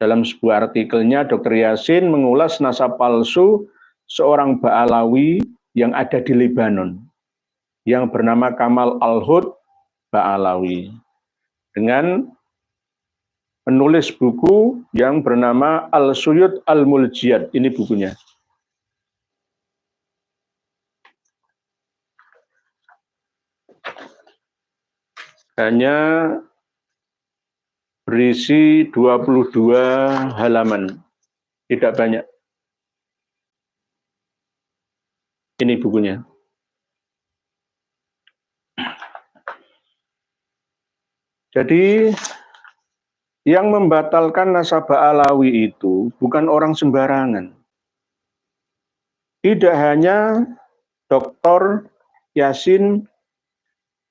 Dalam sebuah artikelnya, Dr. Yasin mengulas nasab palsu seorang Ba'alawi yang ada di Lebanon, yang bernama Kamal Al-Hud Ba'alawi, dengan menulis buku yang bernama Al-Suyud Al-Muljiyat. Ini bukunya. Hanya berisi 22 halaman, tidak banyak. Ini bukunya. Jadi yang membatalkan nasabah Alawi itu bukan orang sembarangan. Tidak hanya Dr. Yasin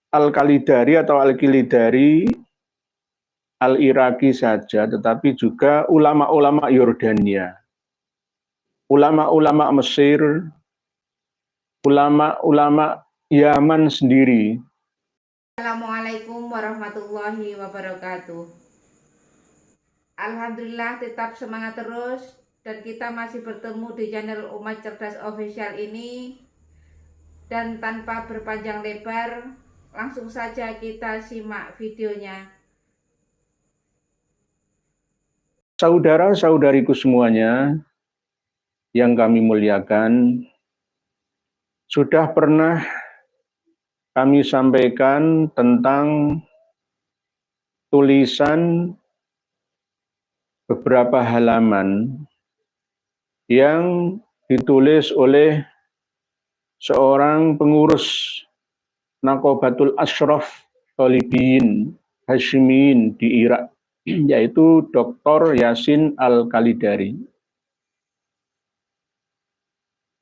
Al-Khalidari atau Al-Kilidari Al-Iraqi saja, tetapi juga ulama-ulama Yordania, ulama-ulama Mesir, ulama-ulama Yaman sendiri. Assalamualaikum warahmatullahi wabarakatuh. Alhamdulillah tetap semangat terus, dan kita masih bertemu di channel Umat Cerdas Official ini. Dan tanpa berpanjang lebar, langsung saja kita simak videonya. Saudara-saudariku semuanya yang kami muliakan, sudah pernah kami sampaikan tentang tulisan beberapa halaman yang ditulis oleh seorang pengurus Naqobatul Ashraf Thalibin Hashimiyin di Irak, yaitu Dr. Yasin Al-Khalidari.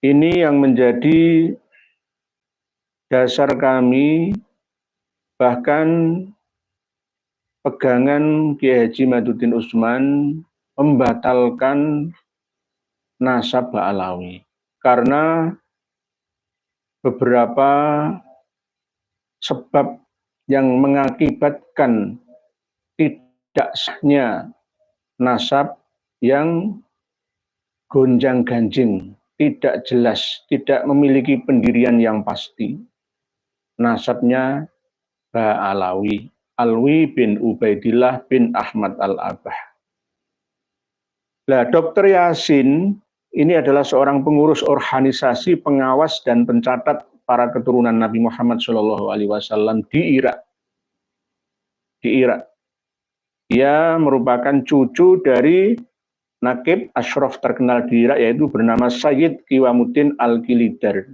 Ini yang menjadi dasar kami, bahkan pegangan Kiai Haji Maduddin Utsman, membatalkan nasab Ba'alawi karena beberapa sebab yang mengakibatkan tidak sahnya nasab yang gonjang-ganjing, tidak jelas, tidak memiliki pendirian yang pasti. Nasabnya Ba'alawi, Alwi bin Ubaidillah bin Ahmad Al-Abah. Nah, Dr. Yasin ini adalah seorang pengurus organisasi pengawas dan pencatat para keturunan Nabi Muhammad SAW di Irak. Di Irak. Ia merupakan cucu dari Naqib Ashraf terkenal di Irak, yaitu bernama Sayyid Qiwamuddin Al-Kilidar.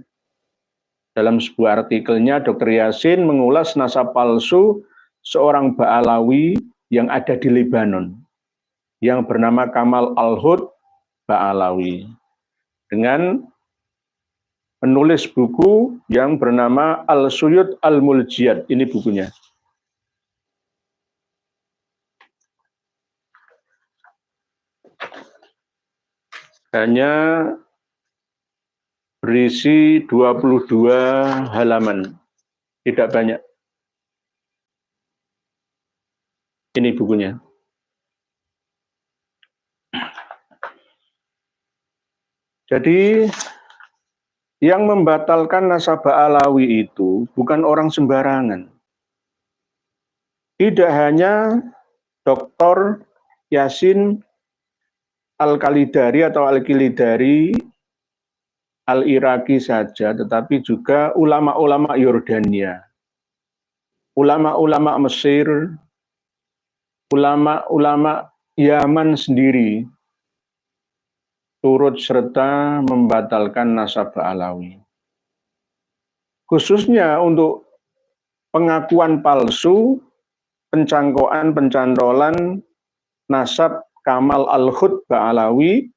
Dalam sebuah artikelnya, Dr. Yasin mengulas nasab palsu seorang Ba'alawi yang ada di Lebanon, yang bernama Kamal Al-Hud Ba'alawi, dengan menulis buku yang bernama Al-Suyud Al-Muljiyat. Ini bukunya. Hanya berisi 22 halaman, tidak banyak. Ini bukunya. Jadi yang membatalkan nasabah Alawi itu bukan orang sembarangan. Tidak hanya Dr. Yasin Al-Khalidari atau Al-Kilidari Al-Iraqi saja, tetapi juga ulama-ulama Yordania, ulama-ulama Mesir, ulama-ulama Yaman sendiri turut serta membatalkan nasabah Alawi. Khususnya untuk pengakuan palsu, pencantolan nasab Kamal Al-Hud Ba'alawi,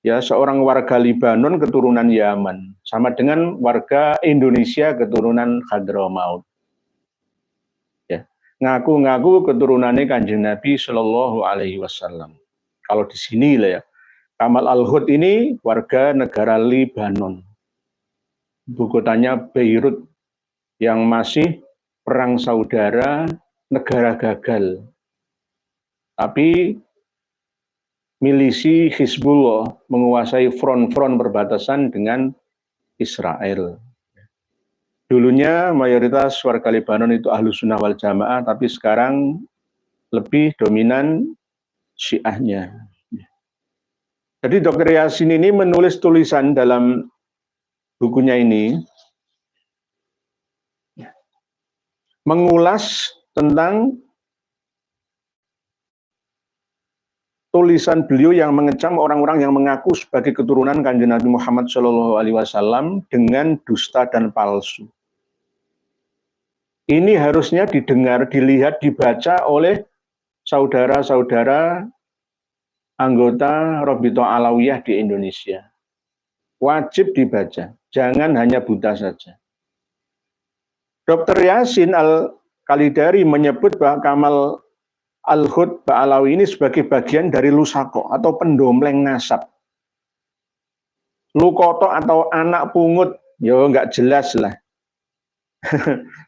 ya, seorang warga Lebanon keturunan Yaman, sama dengan warga Indonesia keturunan Hadramaut. Ya, ngaku-ngaku keturunannya Kanjeng Nabi Shallallahu Alaihi Wasallam. Kalau di sini lah ya, Kamal Al-Hud ini warga negara Lebanon, ibu kotanya Beirut, yang masih perang saudara, negara gagal. Tapi milisi Hizbullah menguasai front-front perbatasan dengan Israel. Dulunya mayoritas warga Lebanon itu Ahlus Sunnah wal Jamaah, tapi sekarang lebih dominan Syiahnya. Jadi Dr. Yasin ini menulis tulisan dalam bukunya ini, mengulas tentang tulisan beliau yang mengecam orang-orang yang mengaku sebagai keturunan Kanjeng Nabi Muhammad SAW dengan dusta dan palsu. Ini harusnya didengar, dilihat, dibaca oleh saudara-saudara anggota Rabithah Alawiyah di Indonesia. Wajib dibaca, jangan hanya buta saja. Dr. Yasin Al-Khalidari menyebut bahwa Kamal Al-Hud Ba'alawi ini sebagai bagian dari lusako atau pendompleng nasab. Lukoto atau anak pungut, ya nggak jelas lah.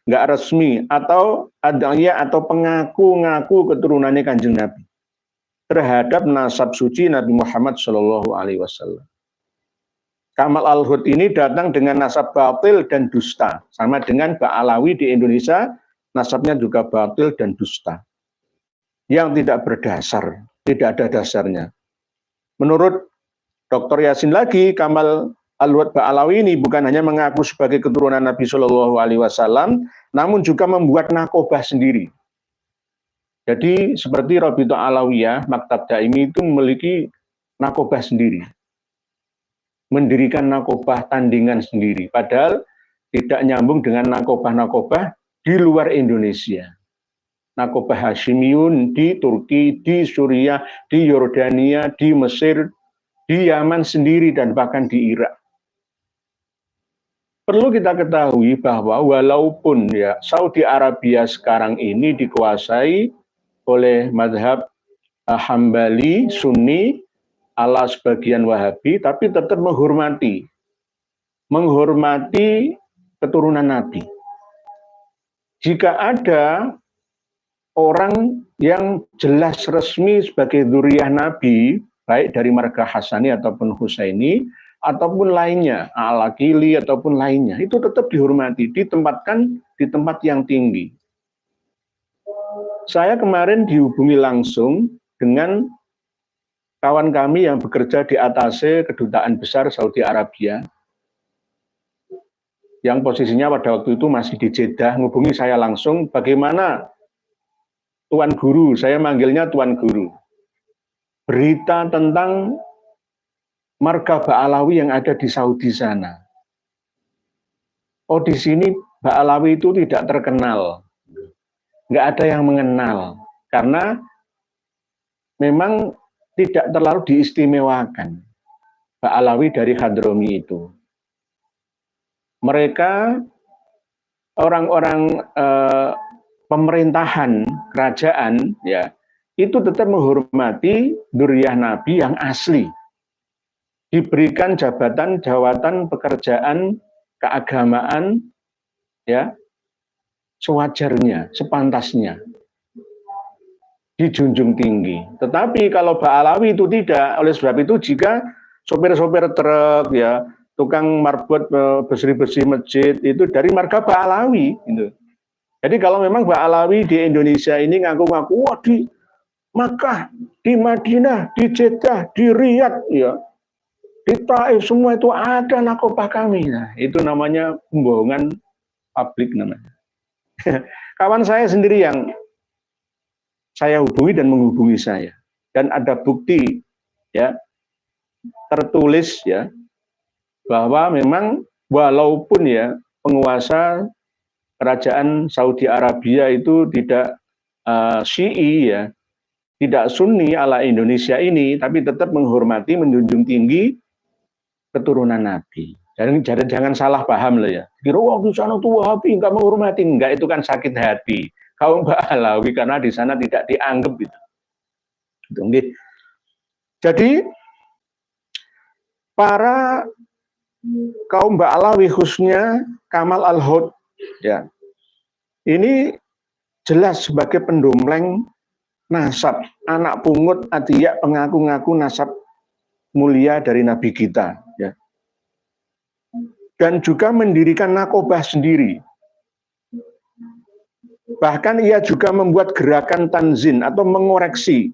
Nggak resmi, atau adanya atau pengaku-ngaku keturunannya Kanjeng Nabi terhadap nasab suci Nabi Muhammad SAW. Kamal Al-Hud ini datang dengan nasab batil dan dusta, sama dengan Ba'alawi di Indonesia, nasabnya juga batil dan dusta, yang tidak berdasar, tidak ada dasarnya. Menurut Dr. Yasin lagi, Kamal Al-Hud Ba'alawi ini bukan hanya mengaku sebagai keturunan Nabi SAW, namun juga membuat nakobah sendiri. Jadi seperti Rabithah Alawiyah, Maktab Daimi itu memiliki nakobah sendiri. Mendirikan nakobah tandingan sendiri. Padahal tidak nyambung dengan nakobah-nakobah di luar Indonesia. Nakobah Hashimiyun di Turki, di Suriah, di Yordania, di Mesir, di Yaman sendiri, dan bahkan di Irak. Perlu kita ketahui bahwa walaupun ya Saudi Arabia sekarang ini dikuasai oleh mazhab Hambali, Sunni, ala sebagian Wahabi, tapi tetap menghormati keturunan Nabi. Jika ada orang yang jelas resmi sebagai dzurriyyah Nabi, baik dari marga Hasani ataupun Husaini, ataupun lainnya, Al-Aqili ataupun lainnya, itu tetap dihormati, ditempatkan di tempat yang tinggi. Saya kemarin dihubungi langsung dengan kawan kami yang bekerja di atase Kedutaan Besar Saudi Arabia, yang posisinya pada waktu itu masih di Jeddah, menghubungi saya langsung, bagaimana Tuan Guru, saya manggilnya Tuan Guru, berita tentang marga Ba'alawi yang ada di Saudi sana. Oh, di sini Ba'alawi itu tidak terkenal. Nggak ada yang mengenal, karena memang tidak terlalu diistimewakan Ba'alawi dari Hadromi itu. Mereka orang-orang pemerintahan, kerajaan, ya, itu tetap menghormati dzurriyyah Nabi yang asli. Diberikan jabatan pekerjaan, keagamaan, ya, sewajarnya, sepantasnya, dijunjung tinggi. Tetapi kalau Ba'alawi itu tidak. Oleh sebab itu jika sopir-sopir truk, ya, tukang marbot, bersih-bersih masjid itu dari marga Ba'alawi. Gitu. Jadi kalau memang Ba'alawi di Indonesia ini ngaku-ngaku, wah di Makkah, di Madinah, di Jeddah, di Riyadh, ya, di Taif, semua itu ada nakobah kami. Nah, itu namanya pembohongan publik namanya. Kawan saya sendiri yang saya hubungi dan menghubungi saya, dan ada bukti, ya, tertulis, ya, bahwa memang walaupun ya penguasa kerajaan Saudi Arabia itu tidak Syi'i, ya, tidak Sunni ala Indonesia ini, tapi tetap menghormati, menjunjung tinggi keturunan Nabi. Jangan salah paham loh, ya. Kira wah di sana tuh Wahabi nggak menghormati, enggak, itu kan sakit hati kaum Ba'alawi karena di sana tidak dianggap gitu. Jadi para kaum Ba'alawi khususnya Kamal Al-Hud, ya, ini jelas sebagai pendompleng nasab, anak pungut, adiyak, pengaku-ngaku nasab mulia dari Nabi kita, ya. Dan juga mendirikan nakobah sendiri. Bahkan ia juga membuat gerakan tanzin atau mengoreksi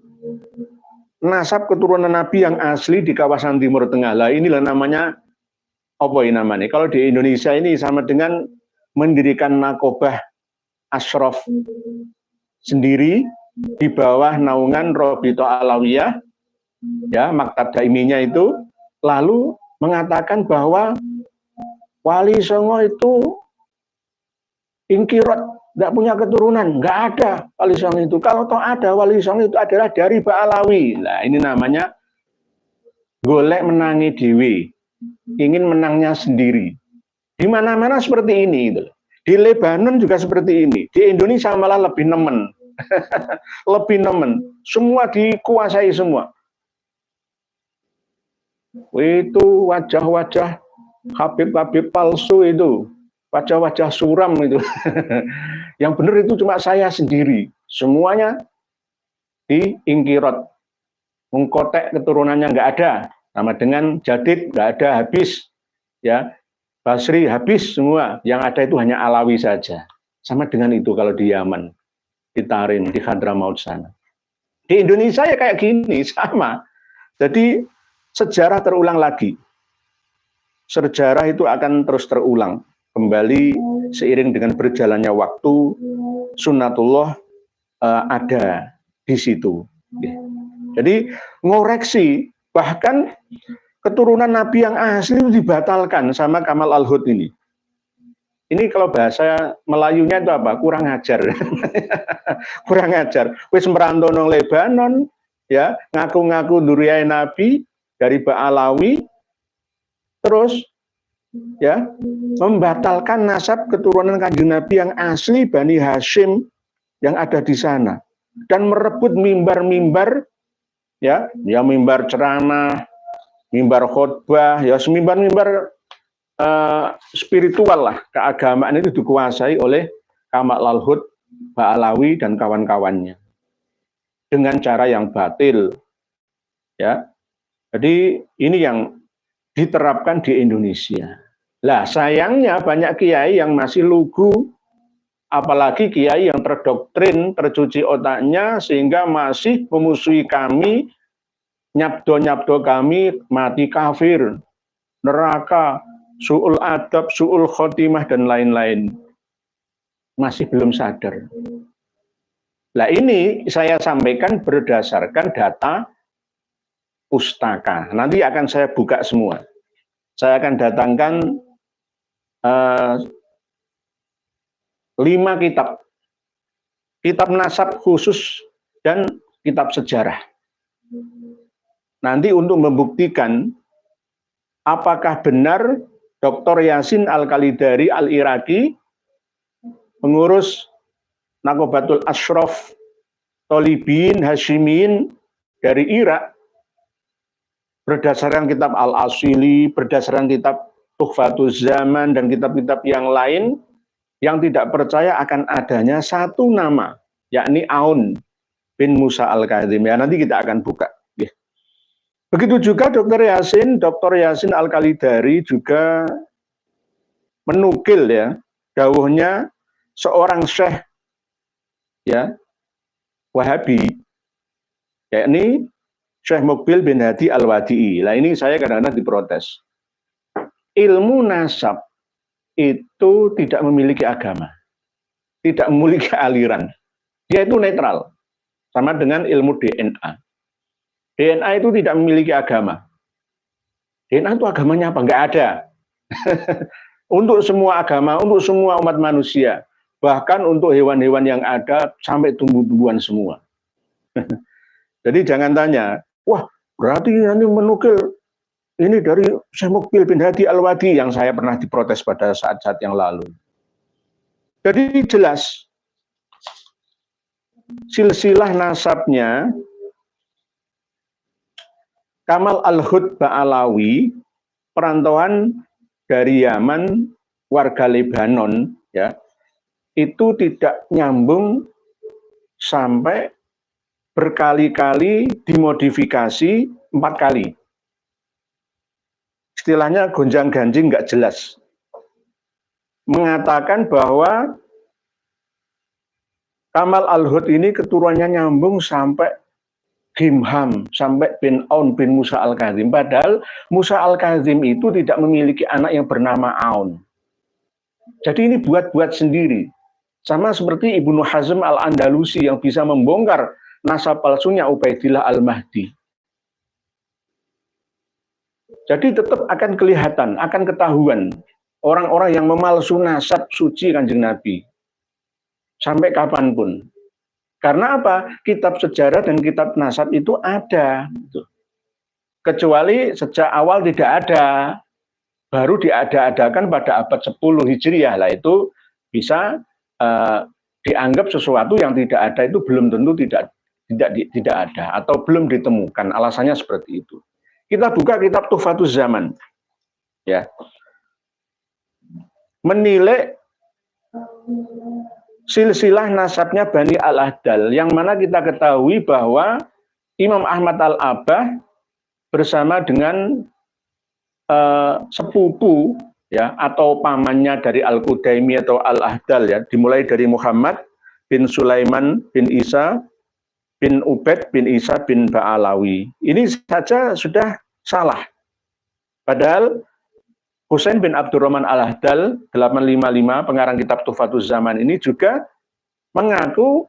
nasab keturunan Nabi yang asli di kawasan Timur Tengah. Lah inilah namanya apa ini namanya? Kalau di Indonesia ini sama dengan mendirikan nakobah Ashraf sendiri di bawah naungan Robito Alawiyah, ya, maktab daiminya itu, lalu mengatakan bahwa Wali Songo itu ingkirot, nggak punya keturunan, nggak ada Wali Songo itu. Kalau toh ada Wali Songo itu adalah dari Ba'alawi. Nah ini namanya golek menangi dewi, ingin menangnya sendiri. Di mana-mana seperti ini. Gitu. Di Lebanon juga seperti ini. Di Indonesia malah lebih nemen. Lebih nemen. Semua dikuasai semua. Itu wajah-wajah Habib-habib palsu itu. Wajah-wajah suram itu. Yang benar itu cuma saya sendiri. Semuanya diingkirot. Mengkotek keturunannya nggak ada. Sama dengan Jadid nggak ada, habis. Ya, Basri habis semua. Yang ada itu hanya Alawi saja. Sama dengan itu kalau di Yaman, di Tarin, di Hadramaut sana. Di Indonesia ya kayak gini, sama. Jadi sejarah terulang lagi. Sejarah itu akan terus terulang. Kembali seiring dengan berjalannya waktu, sunnatullah ada di situ. Jadi ngoreksi, bahkan keturunan Nabi yang asli itu dibatalkan sama Kamal Al-Hud ini. Ini kalau bahasa Melayunya itu apa? Kurang ajar. Kurang ajar. Wis merantau nang Lebanon, ya, ngaku-ngaku duriyai Nabi dari Ba'alawi, terus ya membatalkan nasab keturunan Kanjeng Nabi yang asli Bani Hashim yang ada di sana dan merebut mimbar-mimbar, ya mimbar ceramah, mimbar khotbah, ya semimbar-mimbar spiritual lah, keagamaan itu dikuasai oleh Kamal Al-Hud, Ba'alawi dan kawan-kawannya dengan cara yang batil, ya. Jadi ini yang diterapkan di Indonesia. Lah sayangnya banyak kiai yang masih lugu, apalagi kiai yang terdoktrin, tercuci otaknya sehingga masih memusuhi kami, nyabdo-nyabdo kami mati kafir, neraka, su'ul adab, su'ul khotimah, dan lain-lain. Masih belum sadar. Nah ini saya sampaikan berdasarkan data pustaka. Nanti akan saya buka semua. Saya akan datangkan 5 kitab. Kitab nasab khusus dan kitab sejarah. Nanti untuk membuktikan apakah benar Dr. Yasin Al-Kalidari Al-Iraqi, pengurus Nakobatul Ashraf Tolibin Hashimin dari Irak, berdasarkan kitab Al-Asili, berdasarkan kitab Tuhfatuz Zaman, dan kitab-kitab yang lain, yang tidak percaya akan adanya satu nama, yakni Aun bin Musa Al-Kadhim. Ya, nanti kita akan buka. Ya. Begitu juga Dr. Yasin Al-Kalidari juga menukil, ya, dawuhnya seorang syekh, ya, Wahabi, yakni Syekh Muqbil bin Hadi Al-Wadi'i. Nah ini saya kadang-kadang diprotes. Ilmu nasab itu tidak memiliki agama, tidak memiliki aliran. Dia itu netral, sama dengan ilmu DNA. DNA itu tidak memiliki agama. DNA itu agamanya apa? Enggak ada. Untuk semua agama, untuk semua umat manusia. Bahkan untuk hewan-hewan yang ada, sampai tumbuh-tumbuhan semua. Jadi jangan tanya, wah berarti nanti menukil ini dari Syekh Muqbil bin Hadi Al-Wadi, yang saya pernah diprotes pada saat-saat yang lalu. Jadi jelas, silsilah nasabnya Kamal Al-Hud Ba'alawi, perantauan dari Yaman, warga Lebanon, ya, itu tidak nyambung sampai berkali-kali dimodifikasi 4 kali. Istilahnya gonjang-ganjing nggak jelas. Mengatakan bahwa Kamal al-Hud ini keturunannya nyambung sampai Himham, sampai bin Aun bin Musa al-Kazim. Padahal Musa al-Kazim itu tidak memiliki anak yang bernama Aun. Jadi ini buat-buat sendiri. Sama seperti Ibnu Hazm al-Andalusi yang bisa membongkar nasab palsunya Ubaidillah al-Mahdi. Jadi tetap akan kelihatan, akan ketahuan orang-orang yang memalsu nasab suci Kanjeng Nabi. Sampai kapanpun. Karena apa? Kitab sejarah dan kitab nasab itu ada. Kecuali sejak awal tidak ada. Baru diada-adakan pada abad 10 Hijriah. Lah itu bisa dianggap sesuatu yang tidak ada itu belum tentu tidak ada. Atau belum ditemukan. Alasannya seperti itu. Kita buka kitab Tuhfatuz Zaman. Ya. Menilai silsilah nasabnya Bani Al-Ahdal, yang mana kita ketahui bahwa Imam Ahmad Al-Abah bersama dengan sepupu ya atau pamannya dari Al-Qudaimi atau Al-Ahdal ya, dimulai dari Muhammad bin Sulaiman bin Isa bin Ubaid bin Isa bin Ba'alawi. Ini saja sudah salah. Padahal Husain bin Abdurrahman Al-Ahdal 855 pengarang kitab Tuhfatuz Zaman ini juga mengaku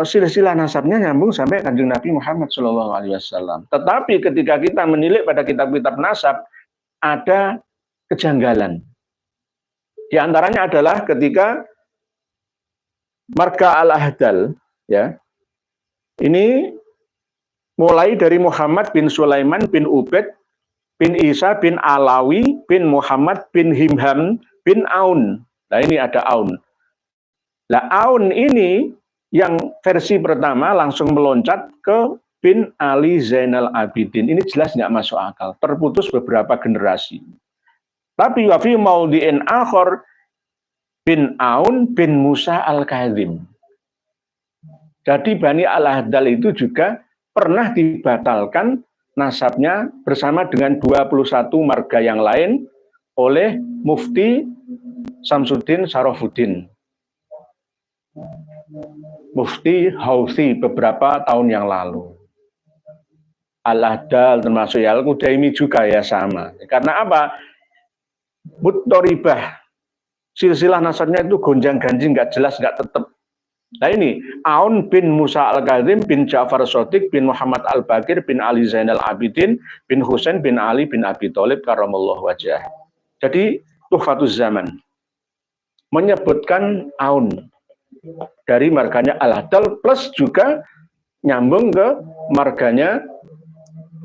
silsilah nasabnya nyambung sampai Kanjeng Nabi Muhammad SAW. Tetapi ketika kita menilik pada kitab-kitab nasab ada kejanggalan. Di antaranya adalah ketika marga Al-Ahdal ya. Ini mulai dari Muhammad bin Sulaiman bin Ubaid bin Isa bin Alawi bin Muhammad bin Himham bin Aun. Nah ini ada Aun. Nah Aun ini yang versi pertama langsung meloncat ke bin Ali Zainal Abidin. Ini jelas nggak masuk akal. Terputus beberapa generasi. Tapi wafi maudhi'in akhor bin Aun bin Musa al-Kazim. Jadi Bani Al-Ahdal itu juga pernah dibatalkan nasabnya bersama dengan 21 marga yang lain oleh Mufti Samsuddin Sarafuddin. Mufti Hausi beberapa tahun yang lalu. Al-Ahdal termasuk ya, Al-Qudaimi juga ya sama. Karena apa? Muttoribah. Silsilah nasabnya itu gonjang-ganjing, nggak jelas, nggak tetap. Nah ini, Aun bin Musa al-Kazim bin Ja'far Shadiq bin Muhammad al-Bakir bin Ali Zainal Abidin bin Husain bin Ali bin Abi Thalib karramallahu wajhah. Jadi Tuhfatuz Zaman menyebutkan Aun dari marganya Al-Ahdal plus juga nyambung ke marganya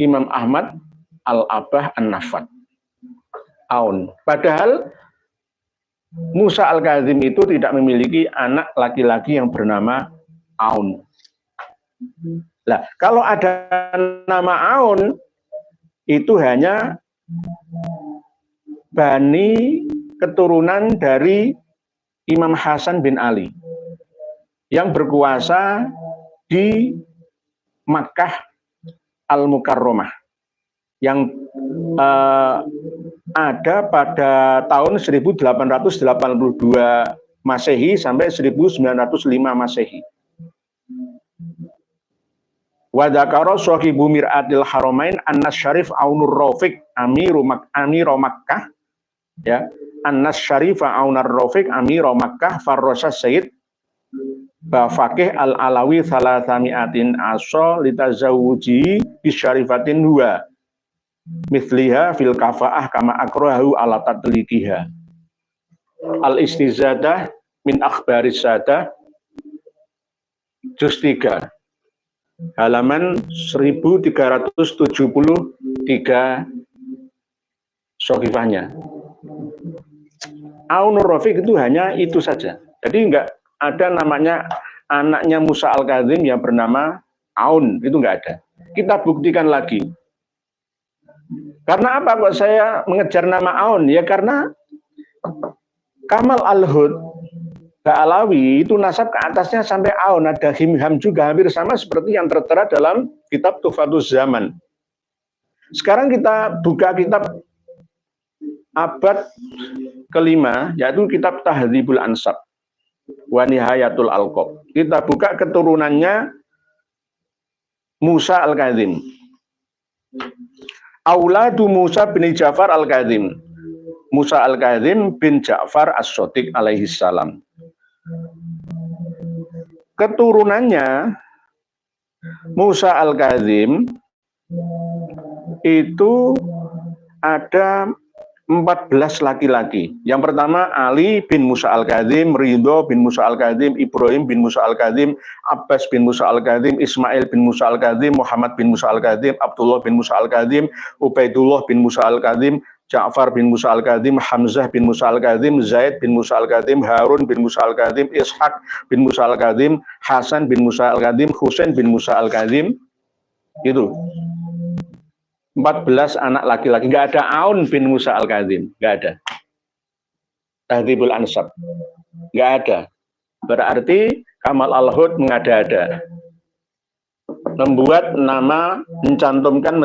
Imam Ahmad Al-Abah An-Nafat. Aun. Padahal Musa al-Kazim itu tidak memiliki anak laki-laki yang bernama Aun. Nah, kalau ada nama Aun, itu hanya bani keturunan dari Imam Hasan bin Ali yang berkuasa di Makkah Al-Mukarramah yang ada pada tahun 1882 Masehi sampai 1905 Masehi. Wa dzakara sahibu Mir'atil Haramain Annas Syarif Aunur Rafiq Amiru Makkah ya, Annas Syarif Aunur Rafiq Amiru Makkah Farrosa Sayyid Bafaqih Al-Alawi Salasami'atin Asho litazawuji bisyarifatin huwa mithliha fil kafa'ah kama akrahu ala tatliqiha. Al-Istizadah min akhbaris sadah juz 3 halaman 1373 sahifahnya. Aunur Rafiq itu hanya itu saja. Jadi enggak ada namanya anaknya Musa al-Kazim yang bernama Aun, itu enggak ada. Kita buktikan lagi. Karena apa kok saya mengejar nama Aun? Ya karena Kamal al-Hud Ba'alawi itu nasab ke atasnya sampai aun, ada him-ham juga, hampir sama seperti yang tertera dalam kitab Tuhfatuz Zaman. Sekarang kita buka kitab abad kelima, yaitu kitab Tahdzibul Ansab wa Nihayatul Alqab. Kita buka keturunannya Musa Al-Kadzim. Auladu Musa bin Ja'far Al-Kadzim. Musa Al-Kadzim bin Ja'far As-Shadiq alaihi salam. Keturunannya Musa Al-Kadzim itu ada 14 laki-laki. Yang pertama Ali bin Musa Al-Kadzim, Ridho bin Musa Al-Kadzim, Ibrahim bin Musa Al-Kadzim, Abbas bin Musa Al-Kadzim, Ismail bin Musa Al-Kadzim, Muhammad bin Musa Al-Kadzim, Abdullah bin Musa Al-Kadzim, Ubaidullah bin Musa Al-Kadzim, Ja'far bin Musa Al-Kadzim, Hamzah bin Musa Al-Kadzim, Zaid bin Musa Al-Kadzim, Harun bin Musa Al-Kadzim, Ishaq bin Musa Al-Kadzim, Hasan bin Musa Al-Kadzim, Husain bin Musa Al-Kadzim. Itu 14 anak laki-laki. Nggak ada Aun bin Musa Al-Kadzim, nggak ada. Tahdzibul Ansab, nggak ada. Berarti Kamal Al-Hud mengada-ada, membuat nama, mencantolkan,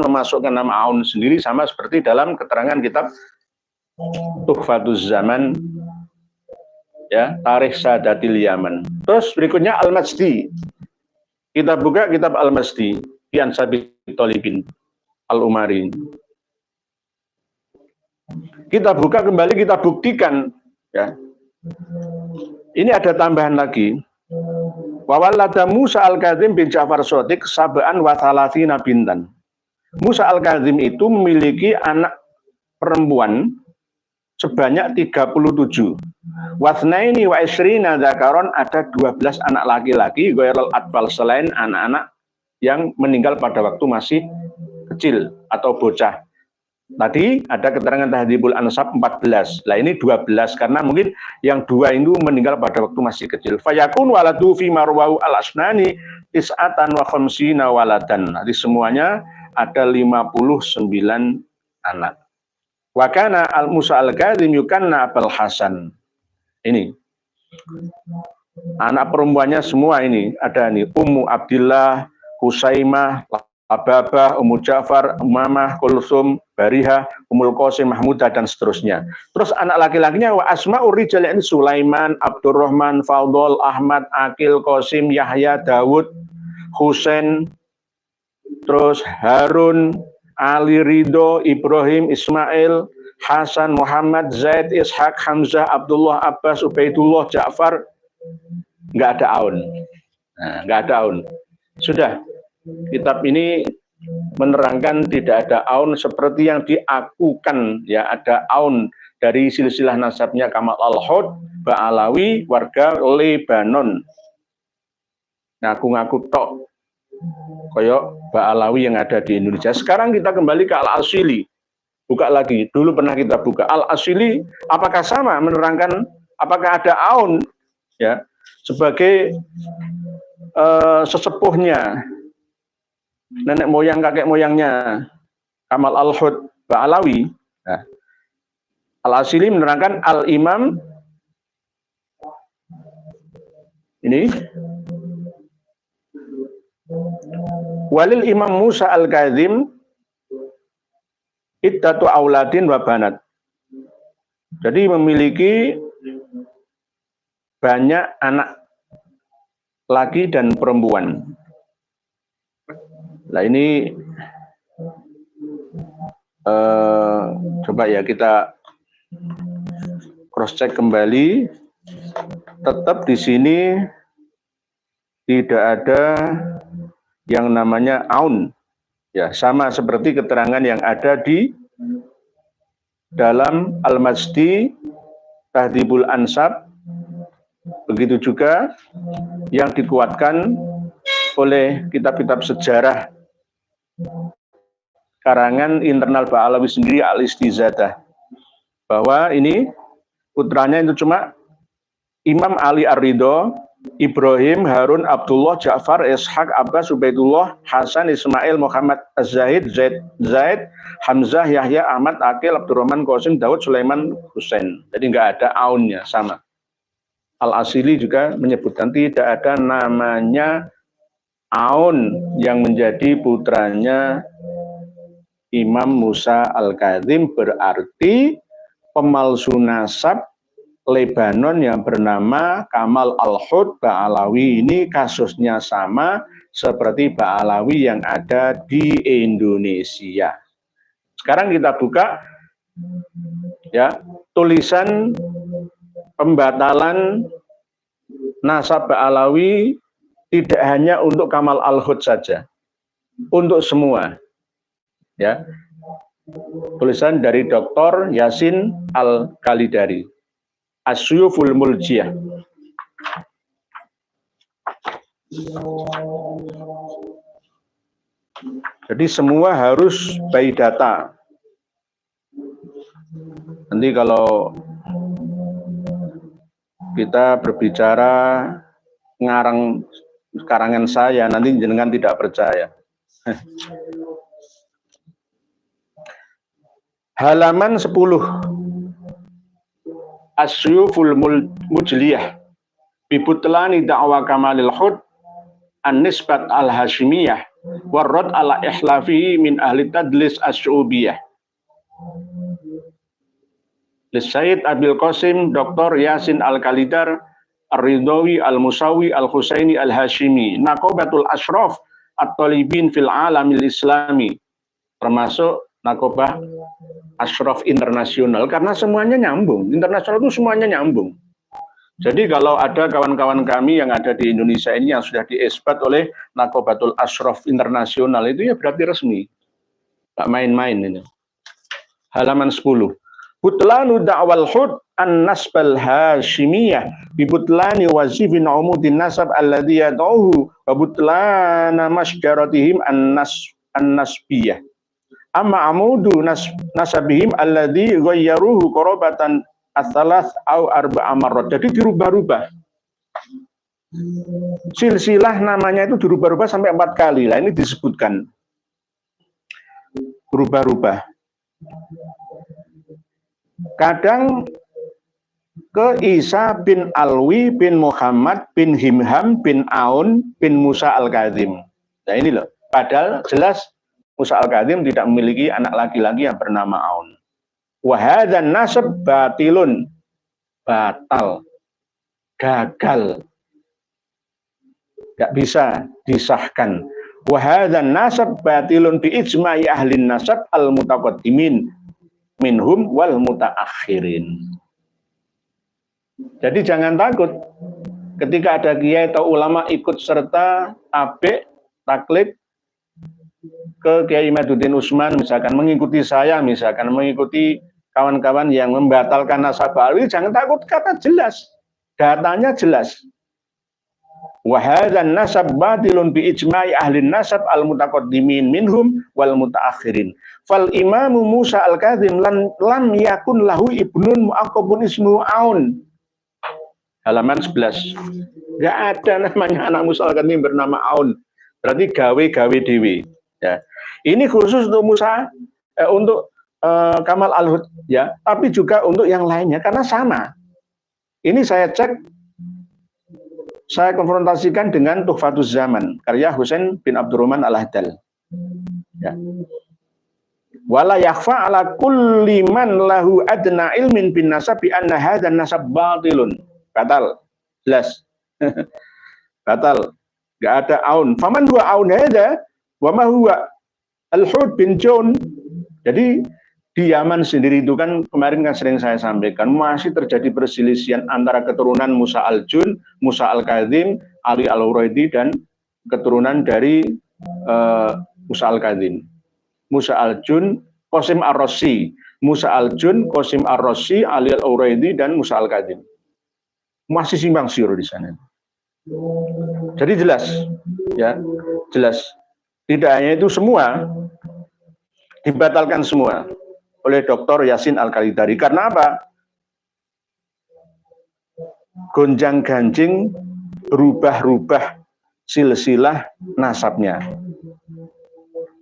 memasukkan nama Aun sendiri, sama seperti dalam keterangan kitab Tuhfatuz Zaman, ya, Tarikh Sadatil Yaman. Terus berikutnya Al-Mazdi. Kita buka kitab Al-Mazdi, Fi Ansabit Thalibin Al-Umari. Kita buka kembali, kita buktikan, ya. Ini ada tambahan lagi. Wa walada Musa Al-Kadzim bin Ja'far Shadiq sab'an wa thalathina bintan. Musa Al-Kadzim itu memiliki anak perempuan sebanyak 37. Wathnaini wa isrina dzakaron, ada 12 anak laki-laki, ghairul atfal, selain anak-anak yang meninggal pada waktu masih kecil atau bocah. Tadi ada keterangan Tahdzibul Ansab 14. Lah ini 12 karena mungkin yang 2 itu meninggal pada waktu masih kecil. Fayakun waladu fi marwahu al-asnani tis'atan wa khamsina waladan. Jadi semuanya ada 59 anak. Wa kana al-Musa Al-Kadzim yukanna Abul Hasan. Ini anak perempuannya semua ini ada nih, Ummu Abdillah, Husaimah, Ababah, Ummu Ja'far, Umamah, Kulsum, Bariha, Ummul Qasim, Mahmudah, dan seterusnya. Terus anak laki-lakinya wa asma'ur rijal, ini Sulaiman, Abdurrahman, Fadl, Ahmad, Akil, Qasim, Yahya, Dawud, Husain, terus Harun, Ali, Ridho, Ibrahim, Ismail, Hasan, Muhammad, Zaid, Ishaq, Hamzah, Abdullah, Abbas, Ubaidullah, Ja'far. Nggak ada Aun. Nah, nggak ada Aun. Sudah. Kitab ini menerangkan tidak ada Aun seperti yang diakukan, ya, ada Aun dari silsilah nasabnya Kamal Al-Hud, Ba'alawi, warga Lebanon. Ngaku-ngaku tok koyok Ba'alawi yang ada di Indonesia. Sekarang kita kembali ke Al-Asili. Buka lagi, dulu pernah kita buka Al-Asili, apakah sama menerangkan apakah ada Aun, ya, sebagai sesepuhnya, nenek moyang, kakek moyangnya Kamal Al-Hud Ba'alawi. Nah, Al-Asili menerangkan Al-Imam ini walil Imam Musa Al-Kadzim iddatu auladin wa banat. Jadi memiliki banyak anak laki dan perempuan. Nah ini coba ya kita cross check kembali. Tetap di sini tidak ada yang namanya Aun, ya, sama seperti keterangan yang ada di dalam Al-Mazdi, Tahdzibul Ansab. Begitu juga yang dikuatkan oleh kitab-kitab sejarah karangan internal Ba'alawi sendiri, Al-Istizadah, bahwa ini putranya itu cuma Imam Ali Ar-Ridho, Ibrahim, Harun, Abdullah, Ja'far, Ishaq, Abbas, Ubaidullah, Hasan, Ismail, Muhammad, Az-Zahid, Zaid, Hamzah, Yahya, Ahmad, Akil, Abdurrahman, Qasim, Daud, Sulaiman, Husain. Jadi nggak ada Aunnya, sama. Al-Asili juga menyebutkan tidak ada namanya Aun yang menjadi putranya Imam Musa Al-Kadzim, berarti pemalsu nasab Lebanon yang bernama Kamal Al-Hud Ba'alawi ini kasusnya sama seperti Ba'alawi yang ada di Indonesia. Sekarang kita buka ya tulisan pembatalan nasab Ba'alawi tidak hanya untuk Kamal Al-Hud saja, untuk semua. Ya, tulisan dari Dr. Yasin Al-Khalidari, Asyuful Muljiyah. Jadi semua harus by data. Nanti kalau kita berbicara ngarang karangan saya, nanti jenengan tidak percaya. Halaman 10. Asyuful Mujliyah bibutlani da'wa Kamalil Hud an-nisbat al-hashimiyah warrad ala ihlafihi min ahli tadlis asy'ubiyah. Sayyid Abil Qasim Dr. Yasin Al-Khalidar Ar-Ridhawi Al-Musawi Al-Husaini Al-Hashimi, Naqobatul Ashraf At-Talibin fil Alamil Islami, termasuk Naqobah Ashraf Internasional, karena semuanya nyambung. Internasional itu semuanya nyambung. Jadi kalau ada kawan-kawan kami yang ada di Indonesia ini yang sudah diesbat oleh Naqobatul Ashraf Internasional, itu ya berarti resmi. Tak main-main ini. Halaman 10. Butlanu da'wal hud an-nasbal hashimiyah bibutlani wazifin umudin nasab alladhi yad'uhu wa butlana masjaratihim an-nasbiyah. Amma amudu nasabihim alladhi ghayyaruhu qarabatan as-salas au arba'a marrat. Jadi dirubah-rubah. Silsilah namanya itu dirubah-rubah sampai 4 kali. Lah ini disebutkan. Berubah-rubah. Kadang ke Isa bin Alwi bin Muhammad bin Himham bin Aun bin Musa Al-Kadzim. Nah ini loh, padahal jelas Musa Al-Kadzim tidak memiliki anak laki-laki yang bernama Aun. Wahadzan nasab batilun, batal, gagal, gak bisa disahkan. Wahadzan nasab batilun bi ijma'i ahlin nasab al-mutaqaddimin minhum wal mutaakhirin. Jadi jangan takut ketika ada kiai atau ulama ikut serta taklid ke Kiai Imaduddin Utsman, misalkan mengikuti saya, misalkan mengikuti kawan-kawan yang membatalkan nasab Ba'alawi, jangan takut karena jelas, datanya jelas. Wa hadzan nasab batilun bi ijma'i ahli nasab al-mutaqaddimin minhum wal mutaakhirin. Fal Imamu Musa Al-Kadzim lam yakun lahu ibnun mu'aqqabun ismu Aun. Halaman 11. Enggak ada namanya anak Musa Al-Kadzim bernama Aun. Berarti gawe-gawe dewi. Ya. Ini khusus untuk Musa, untuk Kamal Al-Hud, ya, tapi juga untuk yang lainnya karena sama. Ini saya cek, saya konfrontasikan dengan Tuhfatuz Zaman karya Husain bin Abdurrahman Al-Ahdal. Ya. Wala yakhfa ala kulli man lahu adna ilmin bin nasab bi anna hadzal nasab batilun. Batal. Jelas. Batal. Enggak ada Aun. Faman huwa Aun hadza wa ma huwa Al-Hud bin Jaun. Jadi di Yaman sendiri itu kan kemarin kan sering saya sampaikan masih terjadi perselisihan antara keturunan Musa Al-Jun, Musa Al-Kadzim, Ali Al-Huraidi dan keturunan dari Musa Al-Kadzim. Musa Al-Jun, Qasim Ar-Rasi, Musa Al-Jun, Qasim Ar-Rasi, Ali Al-Huraidi dan Musa Al-Kadzim. Masih simpang siur di sana. Jadi jelas, ya, jelas. Tidak hanya itu, semua dibatalkan semua oleh Dr. Yasin Al-Khalidari. Karena apa? Gonjang-ganjing, berubah-ubah silsilah nasabnya.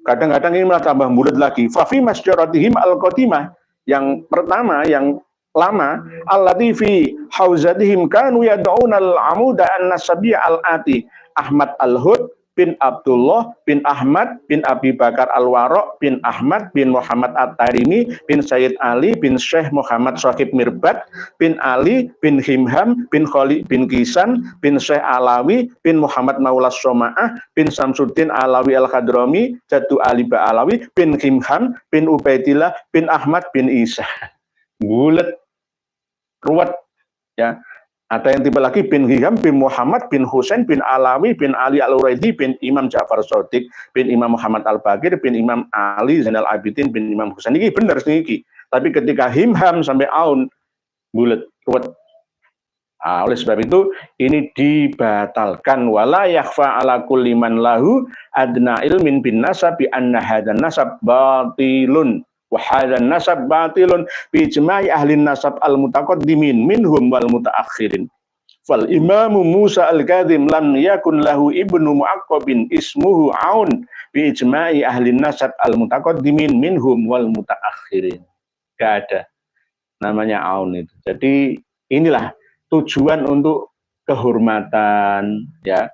Kadang-kadang ini malah tambah mulut lagi. Fafi masjaratihim al-qatimah. Yang pertama, yang lama allati fi hauzatihim kanu yad'una al-amuda an-nasabi al-ati Ahmad al-Hud bin Abdullah bin Ahmad bin Abi Bakar al-Waraq bin Ahmad bin Muhammad at-Tarimi bin Sayyid Ali bin Syekh Muhammad Shahib Mirbat bin Ali bin Himham bin Khalid bin Kisan bin Syekh Alawi bin Muhammad Maulas Soma'ah bin Samsuddin Alawi al-Khadrami Jaddu Ali Ba'alawi bin Himham bin Ubaidillah bin Ahmad bin Isa. Bulet ruwet ya. Ada yang tiba lagi bin Hiham bin Muhammad bin Husain bin Alawi bin Ali al-Uraidi bin Imam Ja'far Shadiq bin Imam Muhammad al-Baqir bin Imam Ali Zainal Abidin bin Imam Husain. Ini benar ini. Tapi ketika Himham sampai Aun bulet ruwet. Oleh sebab itu ini dibatalkan wala yakhfa ala kulli man lahu adna ilmin bin nasab bi anna hadan nasab batilun. Wahadan nasab batilun bi ijma'i ahli nasab al-mutaqaddimin minhum wal mutaakhirin. Fal Imam Musa al-Kadzim lam yakun lahu ibnu mu'aqqabin ismuhu Aun bi ijma'i ahli nasab al-mutaqaddimin minhum wal mutaakhirin. Enggak ada namanya Aun itu. Jadi inilah tujuan untuk kehormatan ya.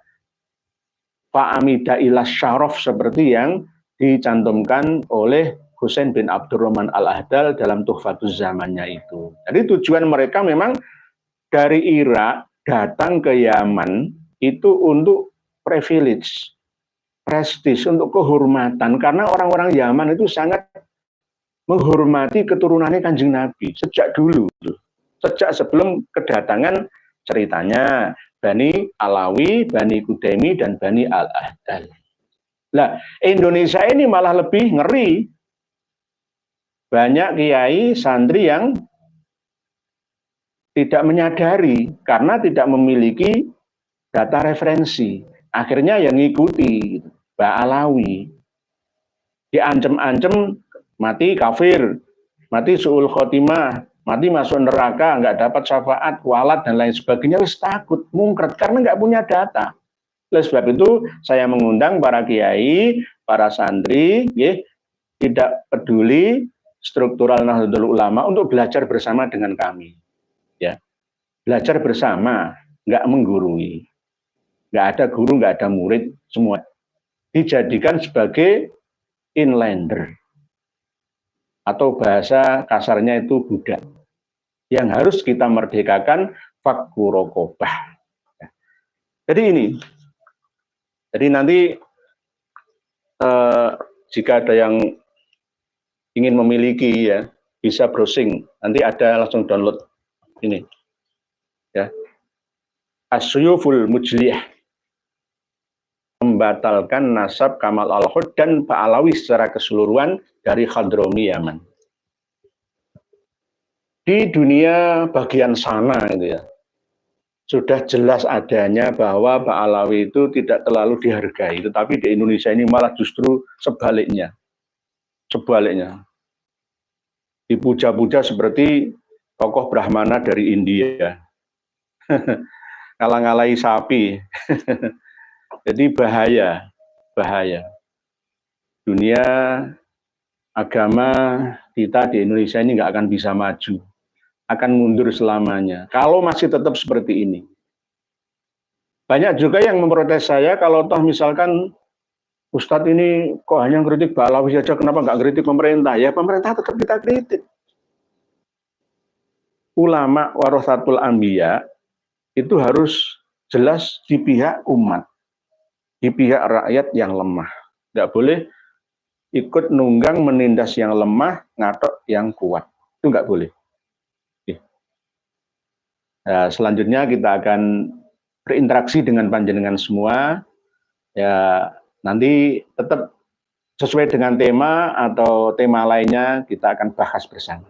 Fa'amida ila syaraf seperti yang dicantumkan oleh Husain bin Abdurrahman al-Ahdal dalam Tuhfatuz Zamannya itu. Jadi tujuan mereka memang dari Irak datang ke Yaman itu untuk privilege, prestis, untuk kehormatan. Karena orang-orang Yaman itu sangat menghormati keturunannya Kanjeng Nabi sejak dulu. Sejak sebelum kedatangan ceritanya Bani Alawi, Bani Kudaimi, dan Bani al-Ahdal. Nah, Indonesia ini malah lebih ngeri. Banyak kiai santri yang tidak menyadari karena tidak memiliki data referensi. Akhirnya yang ngikuti Ba'alawi. Diancam-ancam mati kafir, mati su'ul khotimah, mati masuk neraka, nggak dapat syafaat, walat, dan lain sebagainya. Wis takut, mungkret, karena nggak punya data. Oleh sebab itu saya mengundang para kiai, para santri, tidak peduli struktural Nahdlatul Ulama untuk belajar bersama dengan kami, ya, belajar bersama, nggak menggurui, nggak ada guru, nggak ada murid, semua dijadikan sebagai inlander atau bahasa kasarnya itu budak yang harus kita merdekakan fakku rokobah. Jadi ini, jadi nanti jika ada yang ingin memiliki ya bisa browsing, nanti ada langsung download ini ya, As-Suyuful Mujliyah, membatalkan nasab Kamal al-Hud dan Ba'alawi secara keseluruhan dari Hadrami Yaman. Di dunia bagian sana itu ya sudah jelas adanya bahwa Ba'alawi itu tidak terlalu dihargai, tetapi di Indonesia ini malah justru sebaliknya. Dipuja-puja seperti tokoh Brahmana dari India, ngalah-ngalahi sapi. Jadi bahaya. Dunia agama kita di Indonesia ini nggak akan bisa maju, akan mundur selamanya kalau masih tetap seperti ini. Banyak juga yang memprotes saya kalau toh misalkan Ustadz ini kok hanya kritik Ba'alawi saja, kenapa nggak kritik pemerintah? Ya pemerintah tetap kita kritik. Ulama warasatul anbiya itu harus jelas di pihak umat, di pihak rakyat yang lemah. Nggak boleh ikut nunggang menindas yang lemah, ngatok yang kuat. Itu nggak boleh. Nah, selanjutnya kita akan berinteraksi dengan panjenengan semua. Ya, nanti tetap sesuai dengan tema atau tema lainnya kita akan bahas bersama.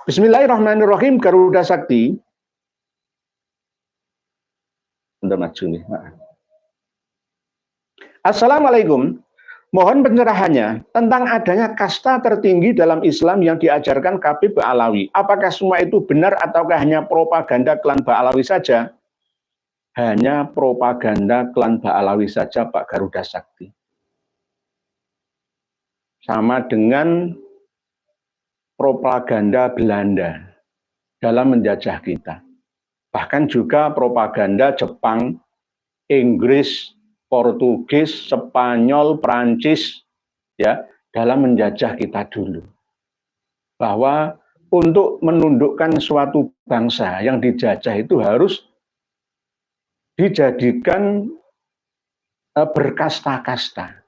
Bismillahirrahmanirrahim. Garuda Sakti. Udah maju nih. Assalamualaikum. Mohon pencerahannya tentang adanya kasta tertinggi dalam Islam yang diajarkan Habib Ba'alawi. Apakah semua itu benar ataukah hanya propaganda klan Ba'alawi saja? Hanya propaganda klan Ba'alawi saja, Pak Garuda Sakti. Sama dengan propaganda Belanda dalam menjajah kita. Bahkan juga propaganda Jepang, Inggris, Portugis, Spanyol, Prancis ya dalam menjajah kita dulu. Bahwa untuk menundukkan suatu bangsa yang dijajah itu harus dijadikan berkasta-kasta.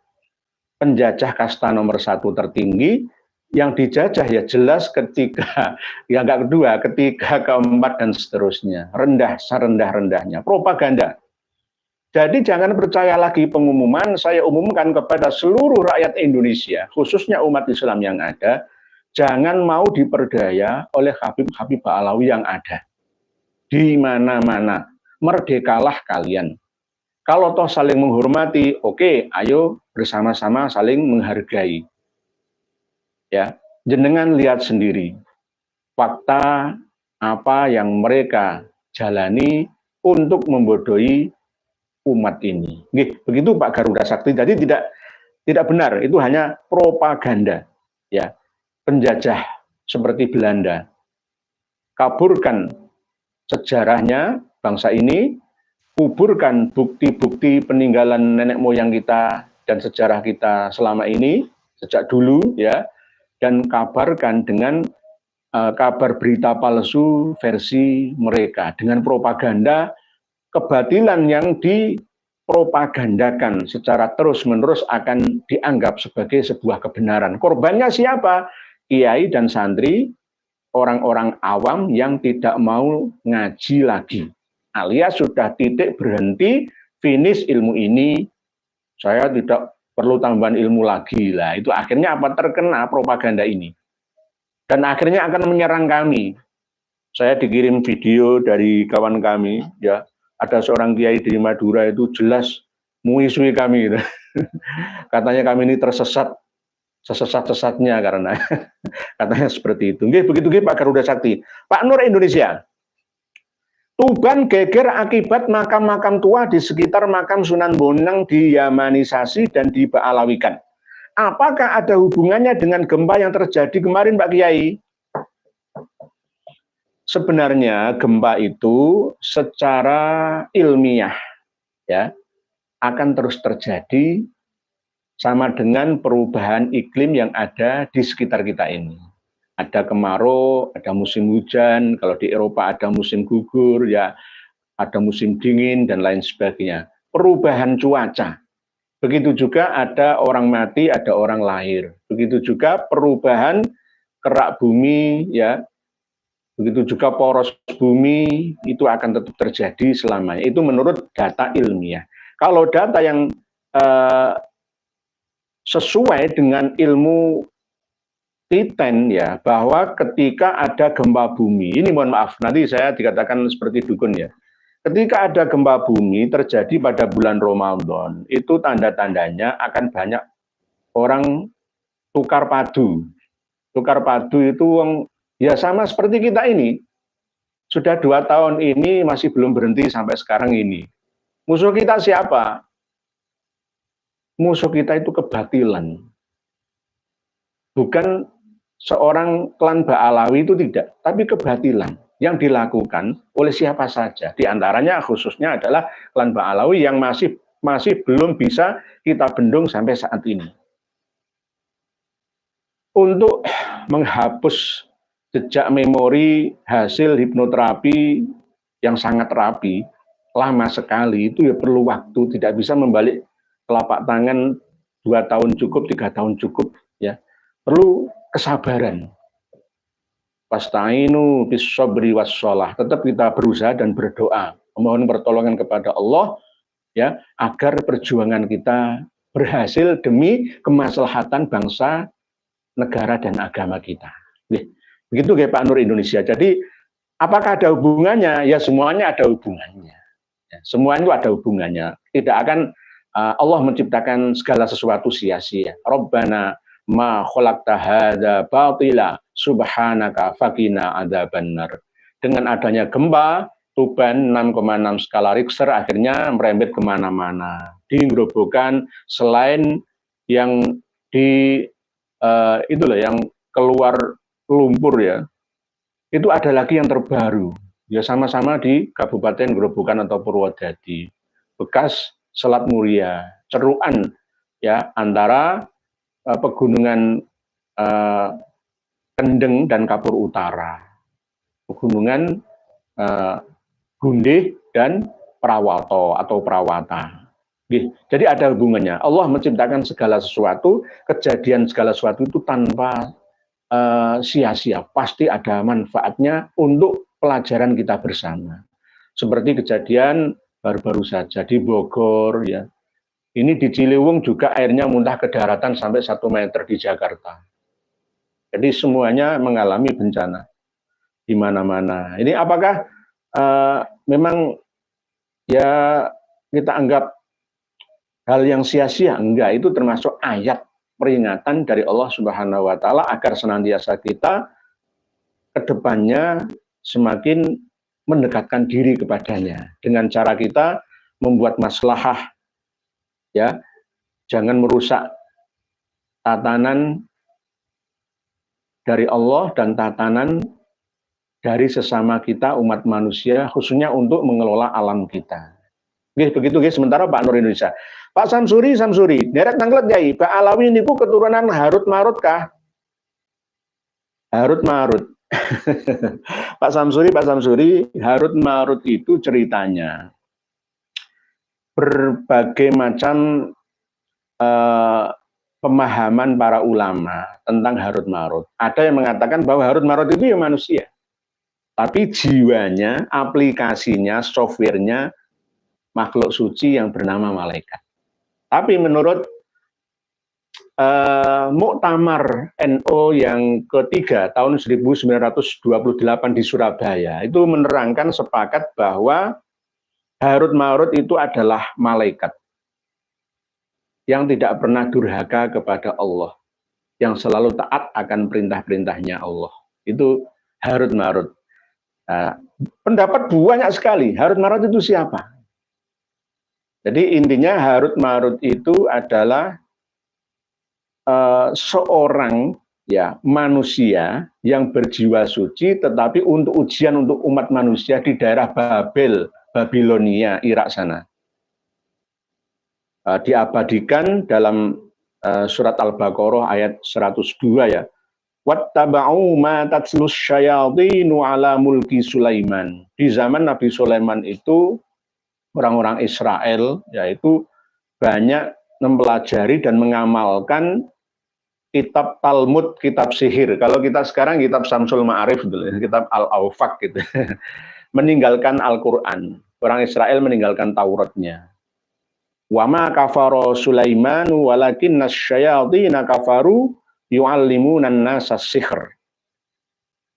Penjajah kasta nomor 1 tertinggi, yang dijajah ya jelas ketika, yang kedua, ketiga, keempat, dan seterusnya. Rendah, serendah-rendahnya. Propaganda. Jadi jangan percaya lagi pengumuman, saya umumkan kepada seluruh rakyat Indonesia, khususnya umat Islam yang ada, jangan mau diperdaya oleh Habib-Habib Ba'alawi yang ada. Di mana-mana. Merdekalah kalian. Kalau toh saling menghormati, oke, ayo bersama-sama saling menghargai. Ya, jenengan lihat sendiri fakta apa yang mereka jalani untuk membodohi umat ini. Begitu Pak Garuda Sakti. Jadi tidak benar, itu hanya propaganda. Ya, penjajah seperti Belanda. Kaburkan sejarahnya bangsa ini, kuburkan bukti-bukti peninggalan nenek moyang kita dan sejarah kita selama ini sejak dulu ya, dan kabarkan dengan kabar berita palsu versi mereka dengan propaganda kebatilan yang dipropagandakan secara terus-menerus akan dianggap sebagai sebuah kebenaran. Korbannya siapa? Kiai dan santri, orang-orang awam yang tidak mau ngaji lagi. Alias sudah titik berhenti, finish ilmu ini, saya tidak perlu tambahan ilmu lagi lah. Itu akhirnya apa? Terkena propaganda ini. Dan akhirnya akan menyerang kami. Saya dikirim video dari kawan kami, ya, ada seorang kiai dari Madura itu jelas muisui kami. Katanya kami ini tersesat, sesesat-sesatnya karena katanya seperti itu. Begitu Pak Garuda Sakti. Pak Nur Indonesia. Tuban geger akibat makam-makam tua di sekitar makam Sunan Bonang diyamanisasi dan diba'alawikan. Apakah ada hubungannya dengan gempa yang terjadi kemarin Pak Kiai? Sebenarnya gempa itu secara ilmiah ya akan terus terjadi sama dengan perubahan iklim yang ada di sekitar kita ini. Ada kemarau, ada musim hujan, kalau di Eropa ada musim gugur, ya ada musim dingin, dan lain sebagainya. Perubahan cuaca. Begitu juga ada orang mati, ada orang lahir. Begitu juga perubahan kerak bumi, ya. Begitu juga poros bumi, itu akan tetap terjadi selamanya. Itu menurut data ilmiah. Kalau data yang sesuai dengan ilmu Titen ya, bahwa ketika ada gempa bumi, ini mohon maaf, nanti saya dikatakan seperti dukun ya. Ketika ada gempa bumi terjadi pada bulan Ramadan, itu tanda-tandanya akan banyak orang tukar padu. Tukar padu itu ya sama seperti kita ini. Sudah 2 tahun ini masih belum berhenti sampai sekarang ini. Musuh kita siapa? Musuh kita itu kebatilan. Bukan seorang klan Ba'alawi itu tidak, tapi kebatilan yang dilakukan oleh siapa saja. Di antaranya khususnya adalah klan Ba'alawi yang masih belum bisa kita bendung sampai saat ini. Untuk menghapus jejak memori hasil hipnoterapi yang sangat rapi, lama sekali, itu ya perlu waktu, tidak bisa membalik telapak tangan 2 tahun cukup, 3 tahun cukup, ya. Perlu kesabaran. Wasta'inu bis-sabri was-shalah. Tetap kita berusaha dan berdoa, memohon pertolongan kepada Allah ya, agar perjuangan kita berhasil demi kemaslahatan bangsa, negara dan agama kita. Begitu kayak Pak Nur Indonesia. Jadi apakah ada hubungannya? Ya semuanya ada hubungannya. Ya, semuanya ada hubungannya. Tidak akan Allah menciptakan segala sesuatu sia-sia. Rabbana ma khalaqta hadza batila subhanaka faqina adzabannar. Dengan adanya gempa Tuban 6,6 skala Richter akhirnya merembet kemana-mana, digerobokan. Selain yang di yang keluar lumpur ya. Itu ada lagi yang terbaru. Ya sama-sama di Kabupaten Grobogan atau Purwodadi. Bekas Selat Muria, ceruan ya antara pegunungan Kendeng dan Kapur Utara. Pegunungan Gundih dan Prawato atau Prawata. Jadi ada hubungannya. Allah menciptakan segala sesuatu, kejadian segala sesuatu itu tanpa sia-sia. Pasti ada manfaatnya untuk pelajaran kita bersama. Seperti kejadian baru-baru saja di Bogor ya. Ini di Ciliwung juga airnya muntah ke daratan sampai 1 meter di Jakarta. Jadi semuanya mengalami bencana di mana-mana. Ini apakah memang ya kita anggap hal yang sia-sia? Enggak, itu termasuk ayat peringatan dari Allah Subhanahu wa taala agar senantiasa kita ke depannya semakin mendekatkan diri kepadanya dengan cara kita membuat maslahah ya. Jangan merusak tatanan dari Allah dan tatanan dari sesama kita umat manusia, khususnya untuk mengelola alam kita. Begitu guys. Sementara Pak Nur Indonesia. Pak Samsuri, derek tanglet yai, Pak Alawi niku keturunan Harut Marut kah? Harut Marut. Pak Samsuri, Harut Marut itu ceritanya berbagai macam pemahaman para ulama tentang Harut Marut. Ada yang mengatakan bahwa Harut Marut itu ya manusia, tapi jiwanya, aplikasinya, softwarenya makhluk suci yang bernama malaikat. Tapi menurut Muktamar NO yang ketiga tahun 1928 di Surabaya, itu menerangkan sepakat bahwa Harut Marut itu adalah malaikat yang tidak pernah durhaka kepada Allah, yang selalu taat akan perintah-perintahnya Allah. Itu Harut Marut. Pendapat banyak sekali, Harut Marut itu siapa? Jadi intinya Harut Marut itu adalah seorang ya manusia yang berjiwa suci, tetapi untuk ujian untuk umat manusia di daerah Babel, Babilonia, Irak sana. Diabadikan dalam surat Al-Baqarah ayat 102 ya. Wattaba'u ma tatslus syayatinu ala mulki Sulaiman. Di zaman Nabi Sulaiman itu orang-orang Israel yaitu banyak mempelajari dan mengamalkan kitab Talmud, kitab sihir. Kalau kita sekarang kitab Samsul Ma'arif, kitab Al-Awfaq gitu. Meninggalkan Al-Qur'an. Orang Israel meninggalkan Tauratnya. Wa ma kafara Sulaiman walakinnas syayatina kafaru yu'allimuna an-nasa sihr.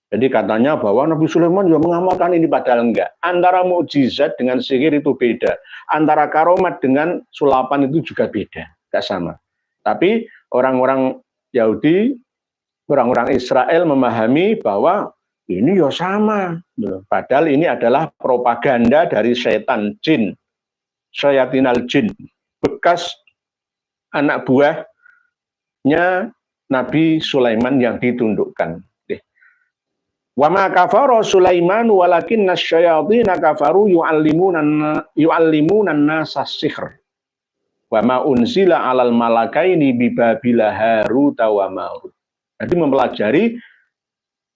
Jadi katanya bahwa Nabi Sulaiman juga mengamalkan ini, padahal enggak. Antara mukjizat dengan sihir itu beda. Antara karomat dengan sulapan itu juga beda. Enggak sama. Tapi orang-orang Yahudi, orang-orang Israel memahami bahwa ini ya sama. Padahal ini adalah propaganda dari setan jin. Syayatinal jin. Bekas anak buahnya Nabi Sulaiman yang ditundukkan. Wa ma kafara Sulaiman walakinna syayatina kafaru yu'allimuna an-nasa sihr. Wa ma unzila 'alal malakaini bi Babila Harut wa Marut. Jadi mempelajari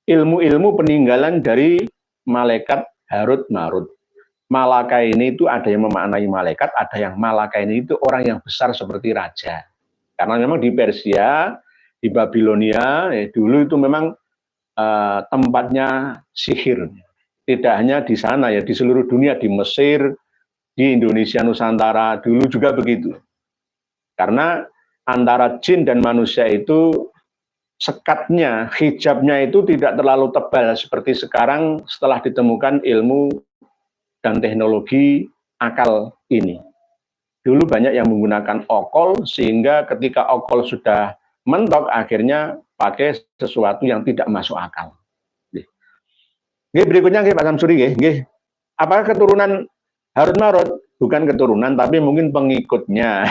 ilmu-ilmu peninggalan dari malaikat Harut Marut. Malakaini itu ada yang memaknai malaikat, ada yang malakaini itu orang yang besar seperti raja. Karena memang di Persia, di Babilonia, dulu itu memang tempatnya sihir. Tidak hanya di sana ya, di seluruh dunia, di Mesir, di Indonesia Nusantara dulu juga begitu. Karena antara jin dan manusia itu sekatnya, hijabnya itu tidak terlalu tebal seperti sekarang setelah ditemukan ilmu dan teknologi akal ini. Dulu banyak yang menggunakan okol, sehingga ketika okol sudah mentok, akhirnya pakai sesuatu yang tidak masuk akal. Berikutnya Pak Samsuri, apakah keturunan Harut Marut? Bukan keturunan, tapi mungkin pengikutnya.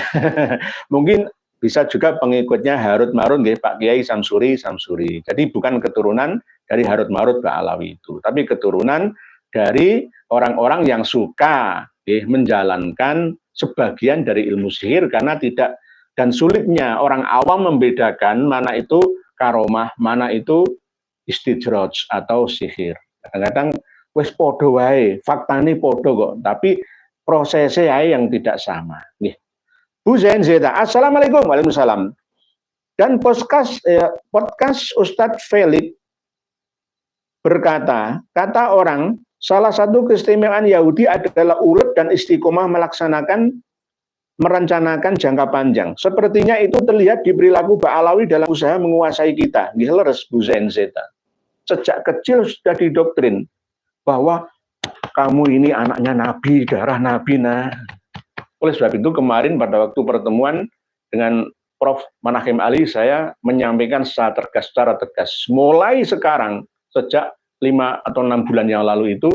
Mungkin bisa juga pengikutnya Harut Marut nggih, Pak Kiai Samsuri. Jadi bukan keturunan dari Harut Marut Ba'alawi itu, tapi keturunan dari orang-orang yang suka menjalankan sebagian dari ilmu sihir karena tidak dan sulitnya orang awam membedakan mana itu karomah, mana itu istidroj atau sihir. Kadang-kadang wis podo wae, faktane podo kok, tapi prosesnya yang tidak sama. Nih. Bu Zain Zeta, Assalamualaikum. Waalaikumsalam. Dan podcast Ustadz Felix berkata, kata orang, salah satu keistimewaan Yahudi adalah ulet dan istiqomah merencanakan jangka panjang. Sepertinya itu terlihat di perilaku Ba'alawi dalam usaha menguasai kita. Leres Bu Zain Zeta. Sejak kecil sudah didoktrin bahwa kamu ini anaknya Nabi, darah Nabi. Nah, oleh sebab itu kemarin pada waktu pertemuan dengan Prof. Manahim Ali, saya menyampaikan secara tegas. Mulai sekarang, sejak 5 atau 6 bulan yang lalu itu,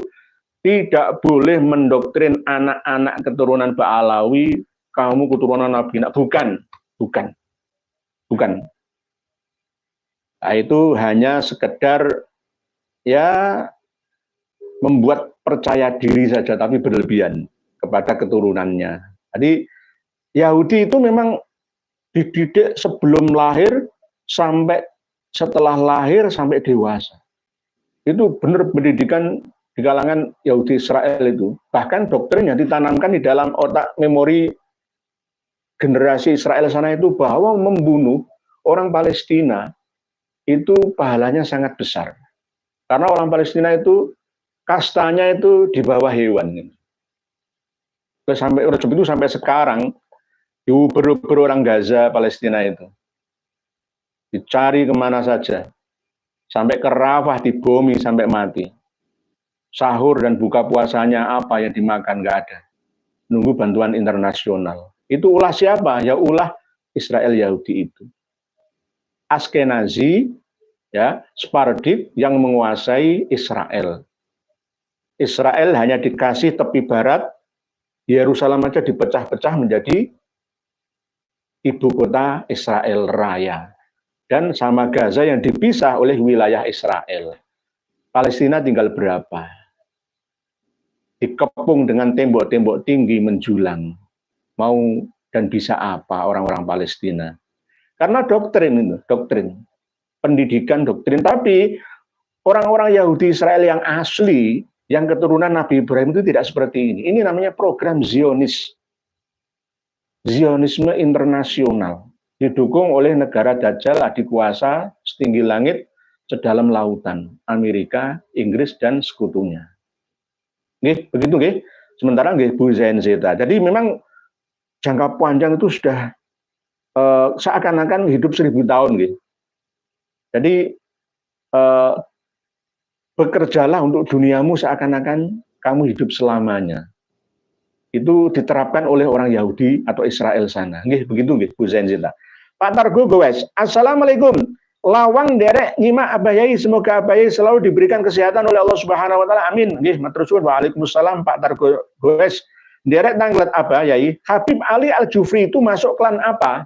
tidak boleh mendoktrin anak-anak keturunan Ba'alawi, kamu keturunan Nabi. Nah, bukan. Nah, itu hanya sekedar ya membuat percaya diri saja, tapi berlebihan kepada keturunannya. Jadi Yahudi itu memang dididik sebelum lahir sampai setelah lahir sampai dewasa. Itu benar pendidikan di kalangan Yahudi Israel itu. Bahkan doktrin yang ditanamkan di dalam otak memori generasi Israel sana itu bahwa membunuh orang Palestina itu pahalanya sangat besar. Karena orang Palestina itu kastanya itu di bawah hewan. Sampai sekarang diuber-uber orang Gaza Palestina itu dicari kemana saja, sampai ke Rafah dibomi sampai mati. Sahur dan buka puasanya apa yang dimakan nggak ada, nunggu bantuan internasional. Itu ulah siapa? Ya ulah Israel Yahudi itu. Askenazi, ya, Sephardic yang menguasai Israel. Israel hanya dikasih tepi barat, Yerusalem aja dipecah-pecah menjadi ibu kota Israel Raya. Dan sama Gaza yang dipisah oleh wilayah Israel. Palestina tinggal berapa? Dikepung dengan tembok-tembok tinggi menjulang. Mau dan bisa apa orang-orang Palestina? Karena doktrin, pendidikan doktrin. Tapi orang-orang Yahudi Israel yang asli, yang keturunan Nabi Ibrahim itu tidak seperti ini. Ini namanya program Zionis. Zionisme internasional. Didukung oleh negara Dajjal, adik kuasa, setinggi langit, sedalam lautan. Amerika, Inggris, dan sekutunya. Nggih, begitu nggih. Sementara nggih Bu Zain Zeta. Jadi memang jangka panjang itu sudah seakan-akan hidup 1000 tahun nggih. Jadi bekerjalah untuk duniamu seakan-akan kamu hidup selamanya. Itu diterapkan oleh orang Yahudi atau Israel sana. Nggih, begitu nggih Bu Zain Zeta. Pak Targo Goes, Assalamualaikum. Lawang derek nyimak Abah Yai, semoga Abah Yai selalu diberikan kesehatan oleh Allah Subhanahu wa taala. Amin. Nggih, matur suwun. Waalaikumsalam Pak Targo Goes. Derek tanglet Abah Yai, Habib Ali Al-Jufri itu masuk klan apa?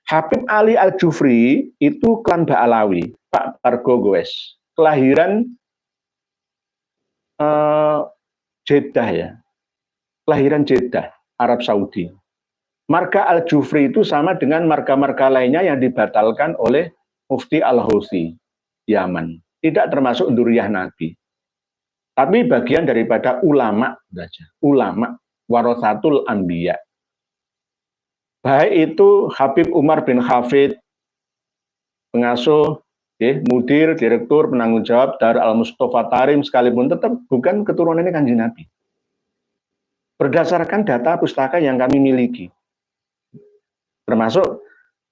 Habib Ali Al-Jufri itu klan Ba'alawi, Pak Targo Goes. Kelahiran Jeddah ya. Kelahiran Jeddah, Arab Saudi. Marga Al-Jufri itu sama dengan marga-marga lainnya yang dibatalkan oleh Mufti Al-Houthi, Yaman. Tidak termasuk Duriyah Nabi. Tapi bagian daripada ulama saja. Ulama, warathatul anbiya. Baik itu Habib Umar bin Hafid, pengasuh, mudir, direktur, penanggung jawab Darul Al-Mustafa Tarim, sekalipun tetap bukan keturunannya Kanjeng Nabi. Berdasarkan data pustaka yang kami miliki. Termasuk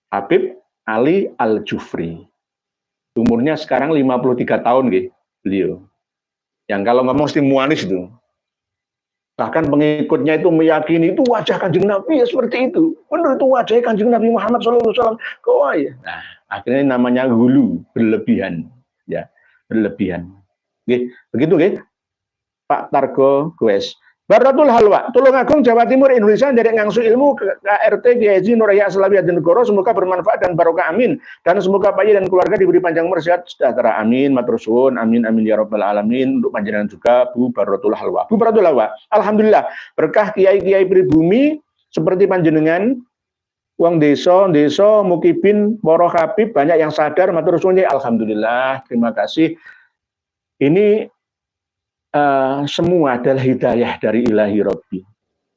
Habib Ali Al-Jufri. Umurnya sekarang 53 tahun gitu, beliau. Yang kalau ngomong mesti muanis itu. Bahkan pengikutnya itu meyakini itu wajah Kanjeng Nabi ya seperti itu. Benar itu wajah Kanjeng Nabi Muhammad SAW. Kok ya? Nah, akhirnya namanya hulu, berlebihan. Ya, berlebihan. Oke, begitu nggih. Pak Targo Goes. Baratul Halwa, Tulungagung, Jawa Timur, Indonesia, dari ngangsu ilmu KRT Kiai Haji Nur Yahya Slawi Hadinegoro, semoga bermanfaat dan barokah, amin. Dan semoga Pak Yai dan keluarga diberi panjang umur, sehat, sejahtera, amin. Matur suwun, amin, amin ya rabbal alamin. Untuk panjenengan juga Bu Baratul Halwa. Bu Baratul Halwa, alhamdulillah berkah kiai-kiai pribumi seperti panjenengan, wong desa mukibin, poro habib, banyak yang sadar, matur suwun, alhamdulillah, terima kasih. Ini semua adalah hidayah dari ilahi Rabbi.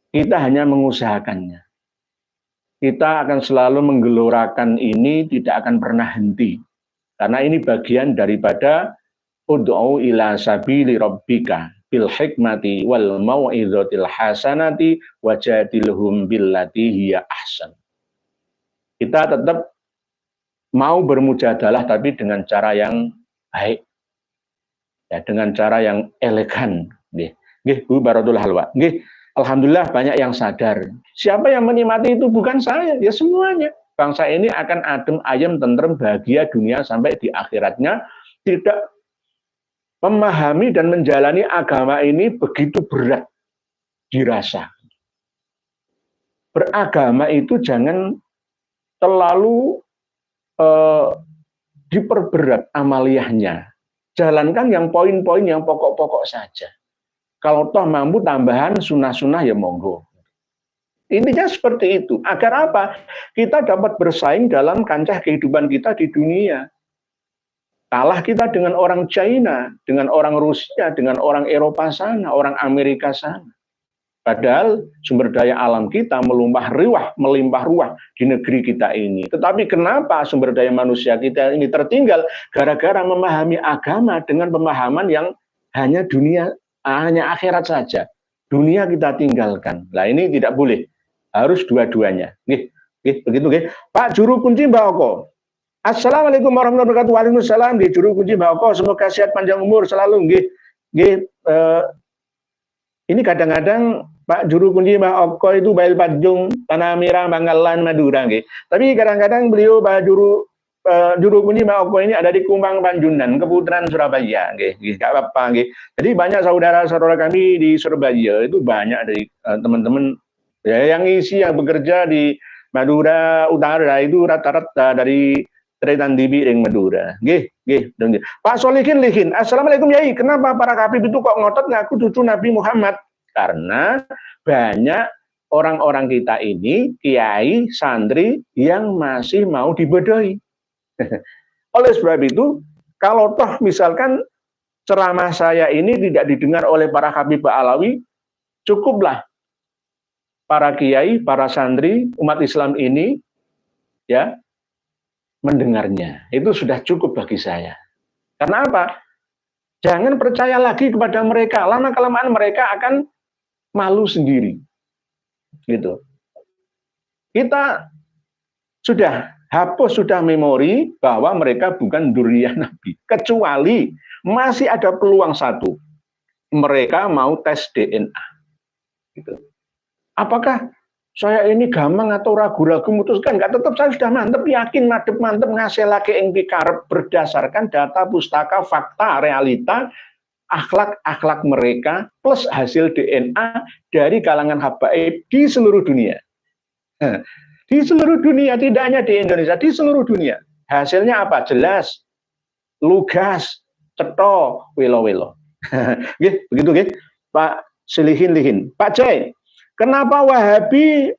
Kita hanya mengusahakannya. Kita akan selalu menggelorakan ini, tidak akan pernah henti. Karena ini bagian daripada ud'u ila sabili rabbika bil hikmati wal mau'izatil hasanati wajadilhum billati hiya ahsan. Kita tetap mau bermujadalah tapi dengan cara yang baik. Ya, dengan cara yang elegan. Nggih, Bu Baratul Halwa. Nggih, alhamdulillah banyak yang sadar. Siapa yang menikmati itu bukan saya, ya semuanya. Bangsa ini akan adem, ayem, tentrem, bahagia dunia sampai di akhiratnya. Tidak memahami dan menjalani agama ini begitu berat dirasa. Beragama itu jangan terlalu diperberat amaliyahnya. Jalankan yang poin-poin yang pokok-pokok saja. Kalau toh mampu tambahan sunnah-sunnah ya monggo. Intinya seperti itu. Agar apa? Kita dapat bersaing dalam kancah kehidupan kita di dunia. Kalah kita dengan orang China, dengan orang Rusia, dengan orang Eropa sana, orang Amerika sana. Padahal sumber daya alam kita melimpah ruah di negeri kita ini. Tetapi kenapa sumber daya manusia kita ini tertinggal? Gara-gara memahami agama dengan pemahaman yang hanya dunia, hanya akhirat saja. Dunia kita tinggalkan. Nah ini tidak boleh. Harus dua-duanya. Begitu. Pak Juru Kunci Mbak Oko. Assalamualaikum warahmatullahi wabarakatuh. Waalaikumsalam. Juru Kunci Mbak Oko. Semoga sehat panjang umur selalu. Ini kadang-kadang Pak Juru Kunci Mbak Oko itu Bail Padjung, Tanah Merah, Bangkalan, Madura. Tapi kadang-kadang beliau Pak Juru Kunci Mbak Oko ini ada di Kumbang Panjunan, Keputaran Surabaya. Gak apa-apa. Jadi banyak saudara-saudara kami di Surabaya, itu banyak dari teman-teman ya, yang isi, yang bekerja di Madura Utara, itu rata-rata dari Tretan TV ring Madura. Pak Solihin Lihin, Assalamualaikum Yai. Kenapa para habib itu kok ngotot ngaku cucu Nabi Muhammad? Karena banyak orang-orang kita ini, kiai, santri yang masih mau dibodohi. Oleh sebab itu, kalau toh misalkan ceramah saya ini tidak didengar oleh para habib Alawi, cukuplah para kiai, para santri, umat Islam ini ya mendengarnya. Itu sudah cukup bagi saya. Karena apa? Jangan percaya lagi kepada mereka. Lama-kelamaan mereka akan malu sendiri. Gitu. Kita sudah hapus, sudah memori bahwa mereka bukan dzurriyyah Nabi. Kecuali masih ada peluang satu. Mereka mau tes DNA. Gitu. Apakah saya ini gampang atau ragu-ragu memutuskan? Enggak, tetap saya sudah mantep, yakin, mantep ngasih lagi yang dikarep berdasarkan data, pustaka, fakta, realita, akhlak mereka, plus hasil DNA dari kalangan habaib di seluruh dunia. Di seluruh dunia, tidak hanya di Indonesia, di seluruh dunia. Hasilnya apa? Jelas, lugas, ceto, welo-welo. Begitu, Pak Silihin-lihin. Pak Jai, kenapa Wahabi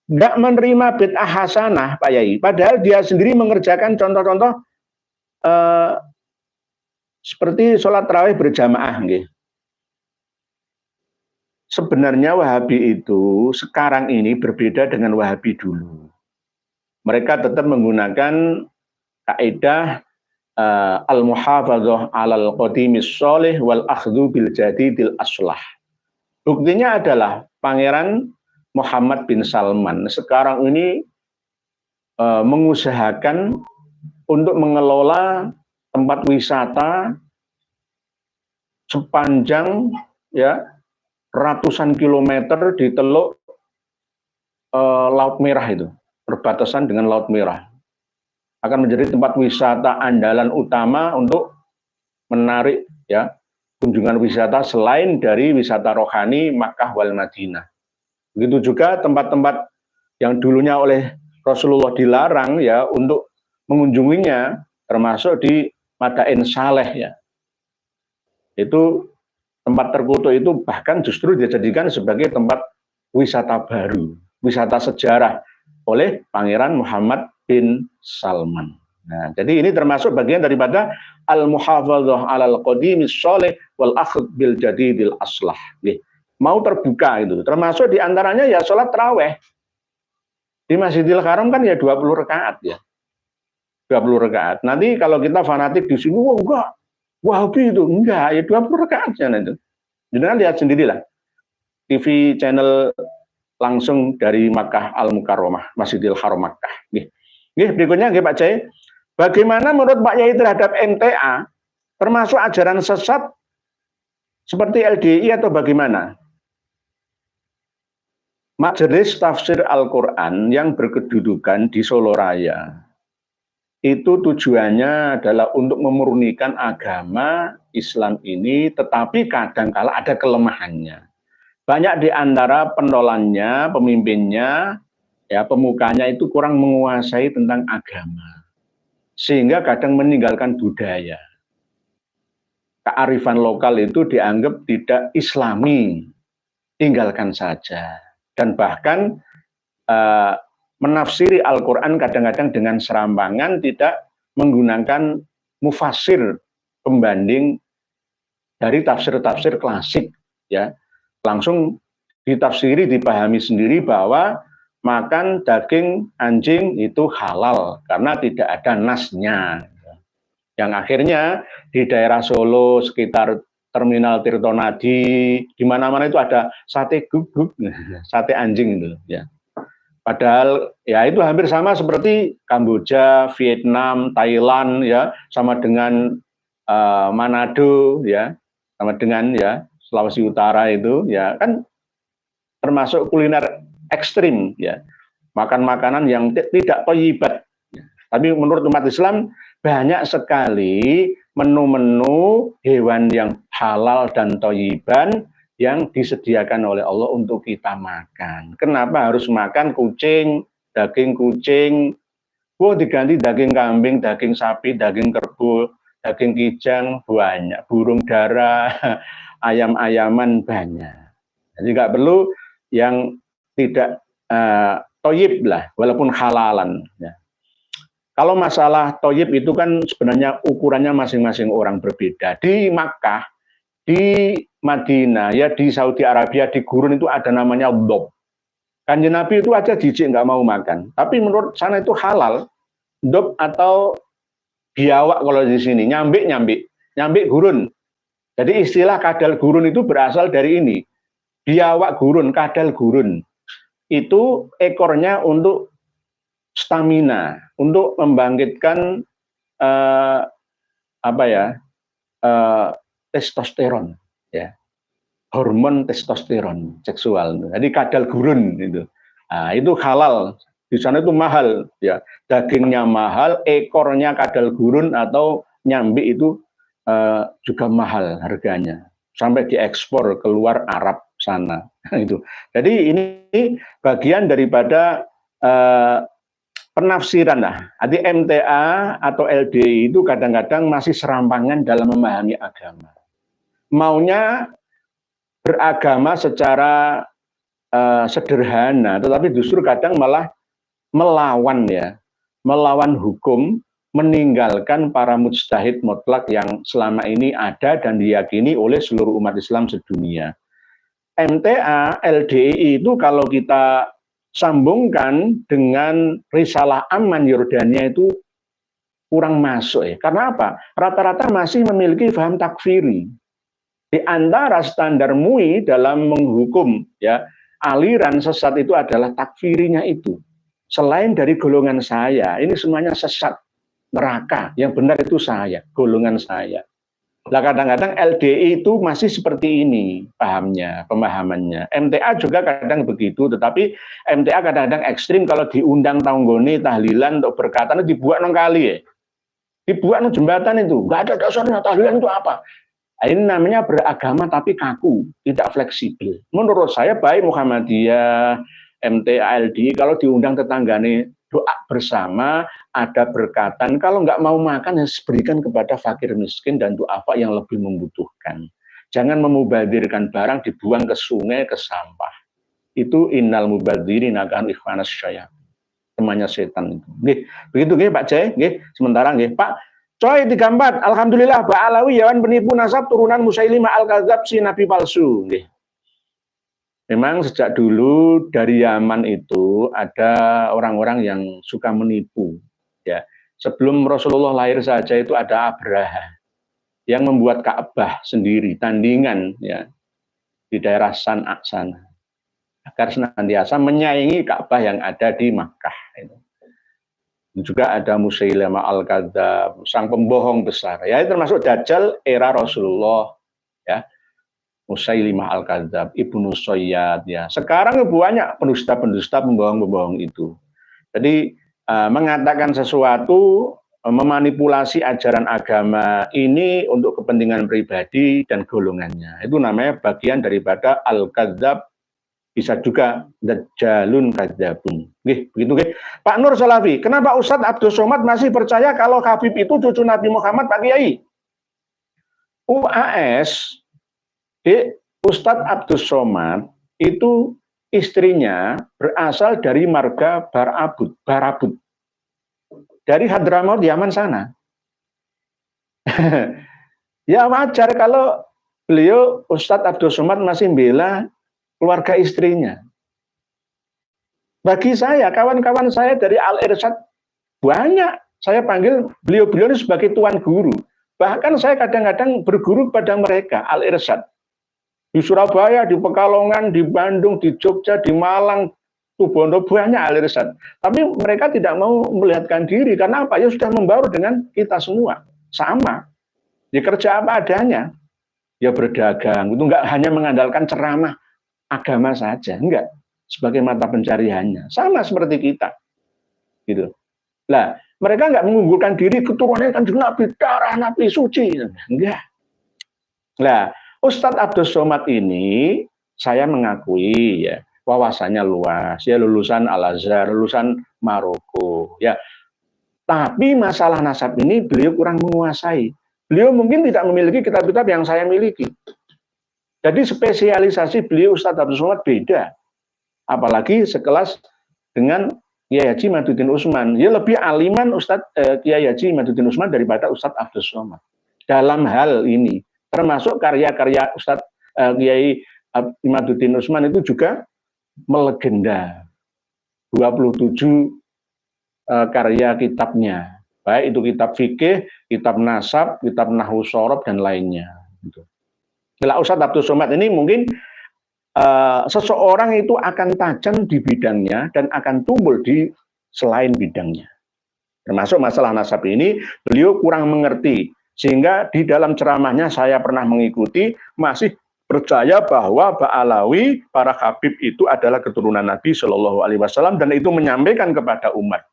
nggak menerima bid'ah hasanah, Pak Yai? Padahal dia sendiri mengerjakan contoh-contoh seperti sholat tarawih berjamaah. Sebenarnya Wahabi itu sekarang ini berbeda dengan Wahabi dulu. Mereka tetap menggunakan kaidah al-muhafadzah alal qadimis sholih wal akhdhu bil jadidil aslah. Buktinya adalah Pangeran Muhammad bin Salman sekarang ini mengusahakan untuk mengelola tempat wisata sepanjang ya ratusan kilometer di Teluk Laut Merah itu, perbatasan dengan Laut Merah. Akan menjadi tempat wisata andalan utama untuk menarik ya kunjungan wisata selain dari wisata rohani Makkah wal Madinah. Begitu juga tempat-tempat yang dulunya oleh Rasulullah dilarang ya untuk mengunjunginya, termasuk di Madain Saleh ya. Itu tempat terkutuk itu bahkan justru dijadikan sebagai tempat wisata baru, wisata sejarah oleh Pangeran Muhammad bin Salman. Nah, jadi ini termasuk bagian daripada al-muhafadzah 'alal qadimis sholih wal akhd bil jadidil aslah. Mau terbuka itu. Termasuk diantaranya ya sholat tarawih. Di Masjidil Haram kan ya 20 rakaat ya. 20 rakaat. Nanti kalau kita fanatik di sini, wah enggak, Wahabi itu enggak, ya 20 rakaat ya itu. Jangan lihat sendirilah. TV channel langsung dari Makkah Al-Mukarramah, Masjidil Haram Makkah. Berikutnya Pak Cai, bagaimana menurut Pak Yai terhadap MTA, termasuk ajaran sesat seperti LDI atau bagaimana? Majelis Tafsir Al-Quran yang berkedudukan di Solo Raya, itu tujuannya adalah untuk memurnikan agama Islam ini, tetapi kadang-kala ada kelemahannya. Banyak di antara pentolannya, pemimpinnya, ya pemukanya itu kurang menguasai tentang agama, sehingga kadang meninggalkan budaya. Kearifan lokal itu dianggap tidak Islami, tinggalkan saja. Dan bahkan menafsiri Al-Quran kadang-kadang dengan serampangan, tidak menggunakan mufassir pembanding dari tafsir-tafsir klasik, ya langsung ditafsiri, dipahami sendiri bahwa makan daging anjing itu halal karena tidak ada nasnya. Yang akhirnya di daerah Solo sekitar Terminal Tirtonadi, di mana-mana itu ada sate guguk, sate anjing itu ya. Padahal ya itu hampir sama seperti Kamboja, Vietnam, Thailand ya, sama dengan Manado ya, sama dengan ya Sulawesi Utara itu ya kan termasuk kuliner ekstrim ya. Makan makanan yang tidak thayyibat. Ya. Tapi menurut umat Islam banyak sekali menu-menu hewan yang halal dan thayyiban yang disediakan oleh Allah untuk kita makan. Kenapa harus makan kucing, daging kucing, diganti daging kambing, daging sapi, daging kerbau, daging kijang banyak, burung dara, ayam-ayaman banyak. Jadi nggak perlu yang tidak thayyib lah, walaupun halalan. Ya. Kalau masalah thayyib itu kan sebenarnya ukurannya masing-masing orang berbeda. Di Makkah, di Madinah, ya di Saudi Arabia, di gurun itu ada namanya dhob. Kanjeng Nabi itu aja jijik nggak mau makan. Tapi menurut sana itu halal. Dhob atau biawak kalau di sini, nyambik gurun. Jadi istilah kadal gurun itu berasal dari ini. Biawak gurun, kadal gurun. Itu ekornya untuk stamina, untuk membangkitkan testosteron, ya, hormon testosteron seksual. Jadi kadal gurun itu, nah, itu halal. Di sana itu mahal, ya, dagingnya mahal, ekornya kadal gurun atau nyambi itu juga mahal harganya, sampai diekspor keluar Arab sana. Itu. Jadi ini bagian daripada penafsiran lah. Jadi MTA atau LDI itu kadang-kadang masih serampangan dalam memahami agama. Maunya beragama secara sederhana, tetapi justru kadang malah melawan ya, melawan hukum, meninggalkan para mujtahid mutlak yang selama ini ada dan diyakini oleh seluruh umat Islam sedunia. MTA, LDI itu kalau kita sambungkan dengan Risalah Amman Yordania itu kurang masuk ya. Karena apa? Rata-rata masih memiliki paham takfiri. Di antara standar MUI dalam menghukum ya aliran sesat itu adalah takfirinya itu. Selain dari golongan saya, ini semuanya sesat, neraka. Yang benar itu saya, golongan saya. Nah, kadang-kadang LDI itu masih seperti ini pahamnya, pemahamannya. MTA juga kadang begitu, tetapi MTA kadang-kadang ekstrim kalau diundang tanggone tahlilan untuk berkata dibuat nang kali ya. Dibuat nang jembatan itu, nggak ada dasarnya tahlilan itu apa. Nah, ini namanya beragama tapi kaku, tidak fleksibel. Menurut saya baik Muhammadiyah, MTALD, kalau diundang tetanggane doa bersama, ada berkatan. Kalau nggak mau makan, ya berikan kepada fakir miskin dan duafa yang lebih membutuhkan. Jangan memubadirkan barang dibuang ke sungai, ke sampah. Itu innal mubadzirin akan ikhwanas syaitan. Temannya setan itu. Nggih, begitu nggih Pak Jai, nggih. Sementara nggih, Pak Coy 34, alhamdulillah Pak Alawi yawan penipu nasab turunan Musailimah al-Kadzab si nabi palsu. Nggih. Memang sejak dulu dari Yaman itu ada orang-orang yang suka menipu. Ya, sebelum Rasulullah lahir saja itu ada Abraha yang membuat Ka'bah sendiri, tandingan ya di daerah San'a sana, agar senantiasa menyaingi Ka'bah yang ada di Makkah. Juga ada Musailimah al-Kadzab, sang pembohong besar. Ya, termasuk Dajjal era Rasulullah. Ya, Musailimah al-Kadzab, Ibnu Sayyad. Ya, sekarang banyak pendusta-pendusta, pembohong-pembohong itu. Jadi mengatakan sesuatu, memanipulasi ajaran agama ini untuk kepentingan pribadi dan golongannya. Itu namanya bagian daripada al-Kadzab, bisa juga Dajjalun Kadzabun. Nggih, begitu nggih. Pak Nur Salafi, kenapa Ustadz Abdul Somad masih percaya kalau Habib itu cucu Nabi Muhammad, Pak Kiai? UAS, Ustadz Abdul Somad itu istrinya berasal dari marga Barabud, dari Hadramaut Yaman sana. Ya wajar kalau beliau Ustadz Abdul Somad masih bela keluarga istrinya. Bagi saya, kawan-kawan saya dari Al-Irsyad banyak. Saya panggil beliau-beliau ini sebagai tuan guru. Bahkan saya kadang-kadang berguru kepada mereka, Al-Irsyad. Di Surabaya, di Pekalongan, di Bandung, di Jogja, di Malang, Tubondo, banyak Al-Irsyad. Tapi mereka tidak mau melihatkan diri. Karena apa? Ya sudah membaur dengan kita semua. Sama. Ya kerja apa adanya. Ya berdagang. Itu enggak hanya mengandalkan ceramah agama saja, enggak, sebagai mata pencariannya, sama seperti kita, gitu. Lah, mereka enggak mengunggulkan diri keturunannya kan Nabi, darah Nabi suci, enggak. Lah, Ustadz Abdul Somad ini saya mengakui ya wawasannya luas, ya lulusan Al-Azhar, lulusan Maroko, ya. Tapi masalah nasab ini beliau kurang menguasai. Beliau mungkin tidak memiliki kitab-kitab yang saya miliki. Jadi spesialisasi beliau Ustadz Abdul Somad beda. Apalagi sekelas dengan Kiai Haji Maduddin Utsman. Ya lebih aliman Ustadz Kiai Haji Maduddin Utsman daripada Ustadz Abdul Somad. Dalam hal ini, termasuk karya-karya Ustadz Kiai Maduddin Utsman itu juga melegenda. 27 karya kitabnya. Baik itu kitab fikih, kitab nasab, kitab nahwu shorob, dan lainnya. Gitu. Bila Ustadz Abdul Somad ini mungkin seseorang itu akan tajam di bidangnya dan akan tumbuh di selain bidangnya. Termasuk masalah nasab ini beliau kurang mengerti. Sehingga di dalam ceramahnya saya pernah mengikuti masih percaya bahwa Ba'alawi, para Habib itu adalah keturunan Nabi Shallallahu Alaihi Wasallam dan itu menyampaikan kepada umat.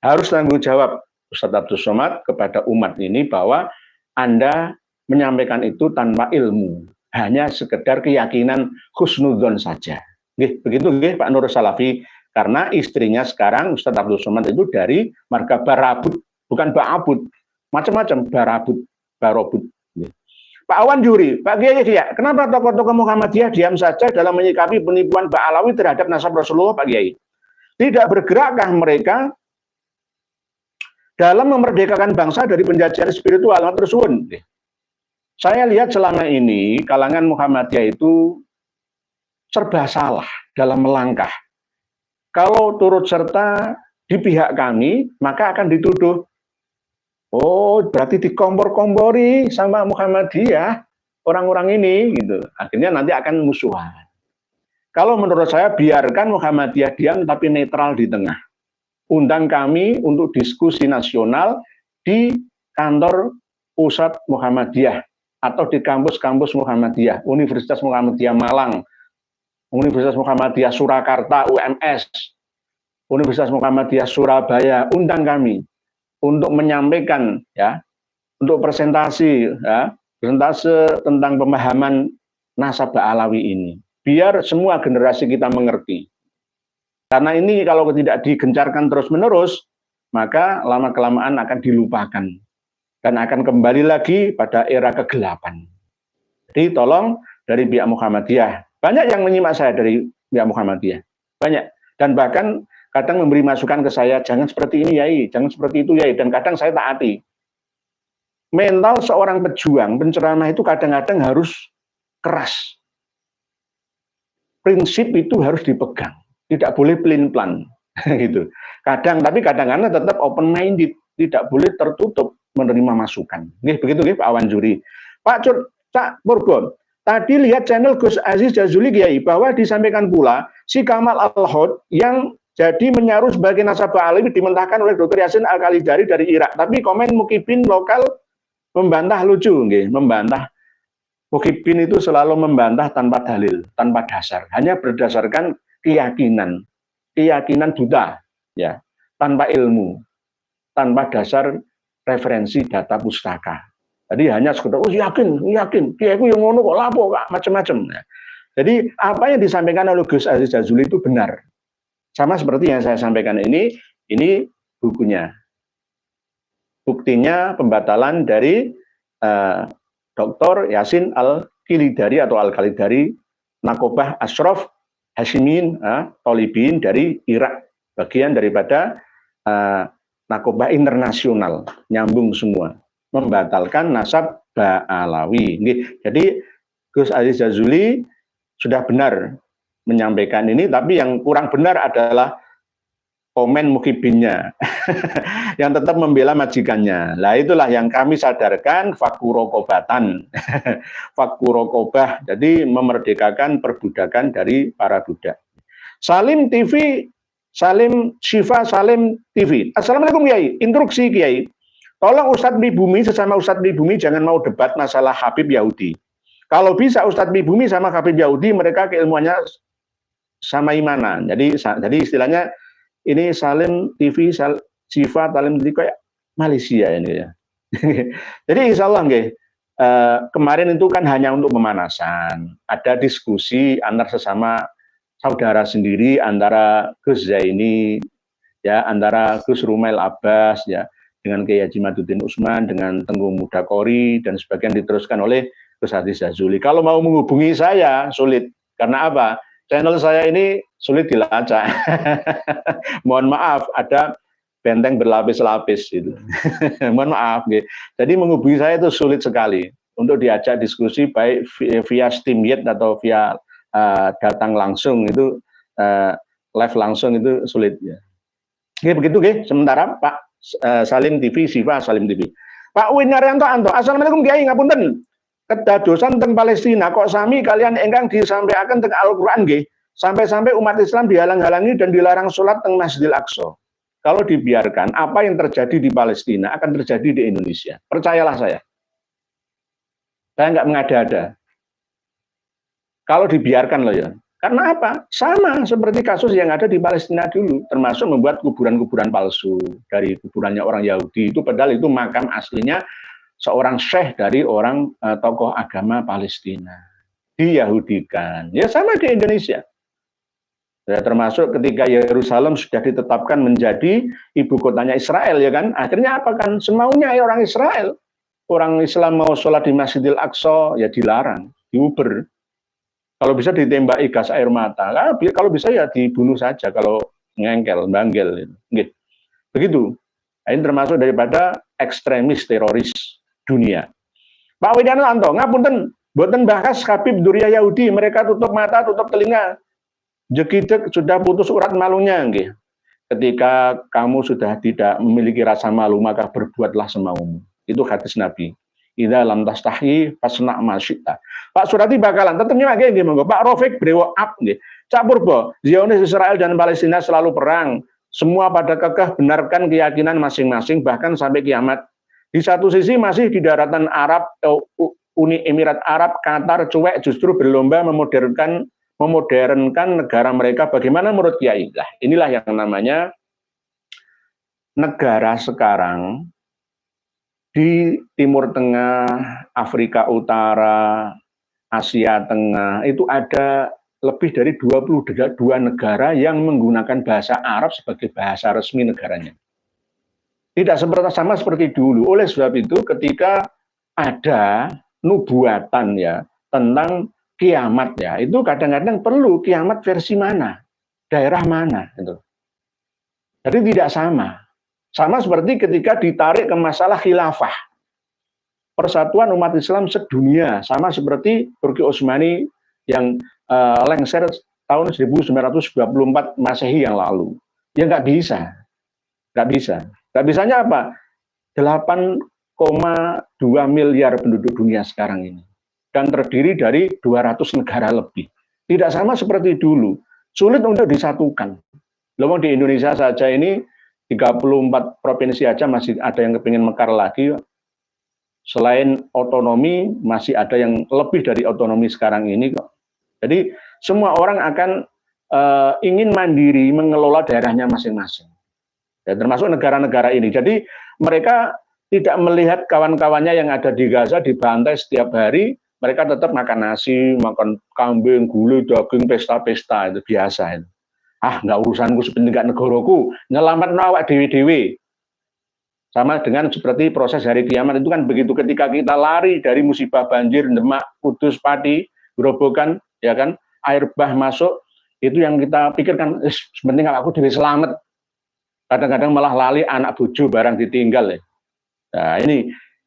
Harus tanggung jawab Ustadz Abdul Somad kepada umat ini bahwa Anda menyampaikan itu tanpa ilmu, hanya sekedar keyakinan husnudzon saja. Begitu Pak Nur Salafi, karena istrinya sekarang Ustadz Abdul Somad itu dari marga Barabud, bukan Ba'abud, macam-macam, Barabud. Pak Awan Juri, Pak Kiai, kenapa tokoh-tokoh Muhammadiyah diam saja dalam menyikapi penipuan Ba'alawi terhadap nasab Rasulullah, Pak Kiai? Tidak bergerakkah mereka dalam memerdekakan bangsa dari penjajahan spiritual? Matur suwun. Saya lihat selama ini kalangan Muhammadiyah itu serba salah dalam melangkah. Kalau turut serta di pihak kami, maka akan dituduh, oh berarti dikompor-kompori sama Muhammadiyah orang-orang ini, gitu. Akhirnya nanti akan musuhan. Kalau menurut saya biarkan Muhammadiyah diam tapi netral di tengah. Undang kami untuk diskusi nasional di kantor pusat Muhammadiyah atau di kampus-kampus Muhammadiyah, Universitas Muhammadiyah Malang, Universitas Muhammadiyah Surakarta UMS, Universitas Muhammadiyah Surabaya, undang kami untuk menyampaikan ya, untuk presentasi ya, persentase tentang pemahaman nasabah Alawi ini. Biar semua generasi kita mengerti. Karena ini kalau tidak digencarkan terus-menerus, maka lama-kelamaan akan dilupakan. Dan akan kembali lagi pada era kegelapan. Jadi tolong dari pihak Muhammadiyah. Banyak yang menyimak saya dari pihak Muhammadiyah. Banyak. Dan bahkan kadang memberi masukan ke saya, jangan seperti ini Yai, jangan seperti itu Yai. Dan kadang saya taati. Mental seorang pejuang, penceramah itu kadang-kadang harus keras. Prinsip itu harus dipegang. Tidak boleh pelin-pelan. Gitu. Tapi kadang-kadang tetap open minded, tidak boleh tertutup menerima masukan. Begitu Pak Wanjuri. Pak Purbo, tadi lihat channel Gus Aziz Jazuli Kiai bahwa disampaikan pula si Kamal Al-Hod yang jadi menyaruh sebagai nasabah Alawi dimentahkan oleh Dr. Yasin Al-Khalidari dari Irak. Tapi komen Mukibin lokal membantah lucu, membantah. Mukibin itu selalu membantah tanpa dalil, tanpa dasar, hanya berdasarkan keyakinan buta, ya, tanpa ilmu, tanpa dasar referensi data pustaka. Jadi hanya sekedar, oh yakin, kiaiku yang ngono kok lapo kak, macam-macam. Nah, jadi apa yang disampaikan oleh Gus Aziz Jazuli itu benar. Sama seperti yang saya sampaikan ini bukunya. Buktinya pembatalan dari Dr. Yasin Al-Khalidari atau Al-Khalidari, Nakobah Ashraf Hashimin Tolibin dari Irak, bagian daripada Nakobah internasional, nyambung semua, membatalkan nasab Alawi. Jadi Gus Aziz Jazuli sudah benar menyampaikan ini, tapi yang kurang benar adalah komen Mukibinnya yang tetap membela majikannya. Lah itulah yang kami sadarkan fakurokobatan, fakurokobah, jadi memerdekakan perbudakan dari para budak. Salim TV, Salim Syifa Salim TV. Assalamualaikum Kiai, instruksi Kiai. Tolong Ustadz Pribumi sesama Ustadz Pribumi jangan mau debat masalah Habib Yahudi. Kalau bisa Ustadz Pribumi sama Habib Yahudi mereka keilmuannya sama imanan. Jadi istilahnya ini Salim TV, Syifa Salim TV kayak Malaysia ini ya. Jadi insya Allah kemarin itu kan hanya untuk pemanasan. Ada diskusi antar sesama saudara sendiri, antara Gus Zaini, ya, antara Gus Rumail Abbas, ya, dengan Kiai Haji Maduddin Usman, dengan Tengku Mudakori, dan sebagian diteruskan oleh Gus Aziz Jazuli. Kalau mau menghubungi saya, sulit. Karena apa? Channel saya ini sulit dilacak. Mohon maaf, ada benteng berlapis-lapis. Gitu. Mohon maaf. Gitu. Jadi menghubungi saya itu sulit sekali. Untuk diajak diskusi, baik via SteamYet atau via datang langsung itu live langsung itu sulit ya. Oke, begitu sementara Pak Salim TV, Syifa Salim TV. Pak Winaryanto Anto, Assalamualaikum Kiai, ngapunten. Kedadosan teng Palestina kok sami kalian engkang disampaikan teng Al-Qur'an nggih. Sampai-sampai umat Islam dihalang-halangi dan dilarang sholat teng Masjidil Aqsa. Kalau dibiarkan, apa yang terjadi di Palestina akan terjadi di Indonesia. Percayalah saya. Saya nggak mengada-ada. Kalau dibiarkan loh ya. Karena apa? Sama seperti kasus yang ada di Palestina dulu. Termasuk membuat kuburan-kuburan palsu. Dari kuburannya orang Yahudi. Itu padahal itu makam aslinya seorang syekh dari orang tokoh agama Palestina. Diyahudikan. Ya sama di Indonesia. Ya, termasuk ketika Yerusalem sudah ditetapkan menjadi ibu kotanya Israel. Ya kan? Akhirnya apa kan? Semaunya orang Israel. Orang Islam mau sholat di Masjidil Aqsa ya dilarang. Diuber. Kalau bisa ditembaki gas air mata, kalau bisa ya dibunuh saja kalau ngengkel, banggel. Gitu. Begitu. Ini termasuk daripada ekstremis teroris dunia. Pak Widianto, ngapunten, boten bahas Habib Durya Yahudi, mereka tutup mata, tutup telinga. Jekidek sudah putus urat malunya. Gitu. Ketika kamu sudah tidak memiliki rasa malu, maka berbuatlah semaumu. Itu hadis Nabi. Idza lam tastahi fasna' ma syi'ta. Pak Surati bakalan tetep nyemak nggih monggo. Pak Rafiq brewo up nggih. Cak Purbo, Zionis Israel dan Palestina selalu perang. Semua pada kekeh benarkan keyakinan masing-masing bahkan sampai kiamat. Di satu sisi masih di daratan Arab, Uni Emirat Arab, Qatar cuek justru berlomba memodernkan negara mereka. Bagaimana menurut Kiai? Lah, inilah yang namanya negara sekarang di Timur Tengah, Afrika Utara, Asia Tengah, itu ada lebih dari 22 negara yang menggunakan bahasa Arab sebagai bahasa resmi negaranya. Tidak sama seperti dulu. Oleh sebab itu, ketika ada nubuatan ya tentang kiamat ya, itu kadang-kadang perlu kiamat versi mana, daerah mana, gitu. Jadi tidak sama. Sama seperti ketika ditarik ke masalah khilafah. Persatuan umat Islam sedunia, sama seperti Turki Utsmani yang lengser tahun 1924 Masehi yang lalu. Ya nggak bisa. Nggak bisa. Nggak bisanya apa? 8,2 miliar penduduk dunia sekarang ini. Dan terdiri dari 200 negara lebih. Tidak sama seperti dulu. Sulit untuk disatukan. Loh, di Indonesia saja ini 34 provinsi aja masih ada yang kepingin mekar lagi. Selain otonomi, masih ada yang lebih dari otonomi sekarang ini kok. Jadi semua orang akan ingin mandiri mengelola daerahnya masing-masing. Ya, termasuk negara-negara ini. Jadi mereka tidak melihat kawan-kawannya yang ada di Gaza dibantai setiap hari. Mereka tetap makan nasi, makan kambing, gulai, daging, pesta-pesta, itu biasa. Itu. Ah, nggak urusanku sepenting nggak negaraku, nyelamat awak dewi-dewi. Sama dengan seperti proses hari kiamat itu kan begitu, ketika kita lari dari musibah banjir, Demak, Kudus, Pati, Grobogan, ya kan, air bah masuk, itu yang kita pikirkan, sepenting aku dewi selamat. Kadang-kadang malah lali anak bojo barang ditinggal ya. Nah,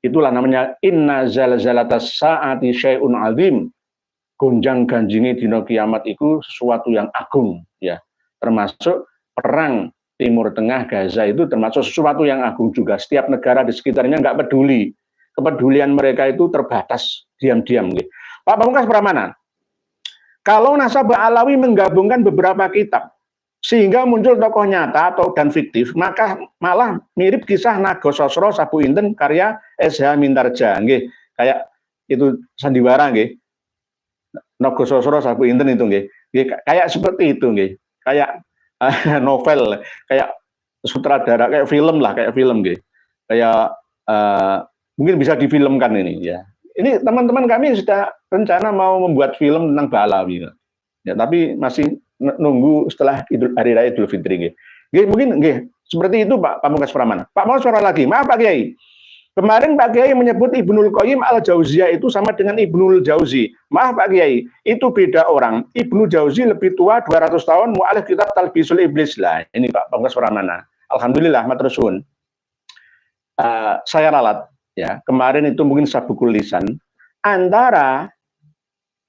itulah namanya inna zalzalatas saati syai'un azim. Gonjang ganjingi dina kiamat itu sesuatu yang agung ya. Termasuk perang Timur Tengah Gaza itu termasuk sesuatu yang agung juga. Setiap negara di sekitarnya nggak peduli. Kepedulian mereka itu terbatas diam-diam. Pak Pamungkas Pramana, kalau Nasabah Alawi menggabungkan beberapa kitab sehingga muncul tokoh nyata atau dan fiktif, maka malah mirip kisah Nagososro Sabu Inten karya S.H. Mintarja. Nggih, kayak itu sandiwara nggih. Nagososro Sabu Inten itu nggih. Kayak seperti itu nggih. Kayak novel, kayak sutradara, kayak film lah, kayak film gitu. Kayak mungkin bisa difilmkan ini ya. Ini teman-teman kami sudah rencana mau membuat film tentang Ba'alawi. Ya, tapi masih nunggu setelah Hari Raya Idul Fitri gitu. Mungkin seperti itu Pak Pamungkas Pramana. Pak mau suara lagi. Maaf Pak Kiai. Kemarin Pak Kiai menyebut Ibnul Qayyim al-Jauziyah itu sama dengan Ibnul Jauzi. Maaf Pak Kiai, itu beda orang. Ibnu Jauzi lebih tua 200 tahun, mu'alif kitab Talbisul Iblis lah. Ini Pak Pamungkas Pramana. Alhamdulillah, matur suwun. Saya ralat ya. Kemarin itu mungkin sabukul lisan antara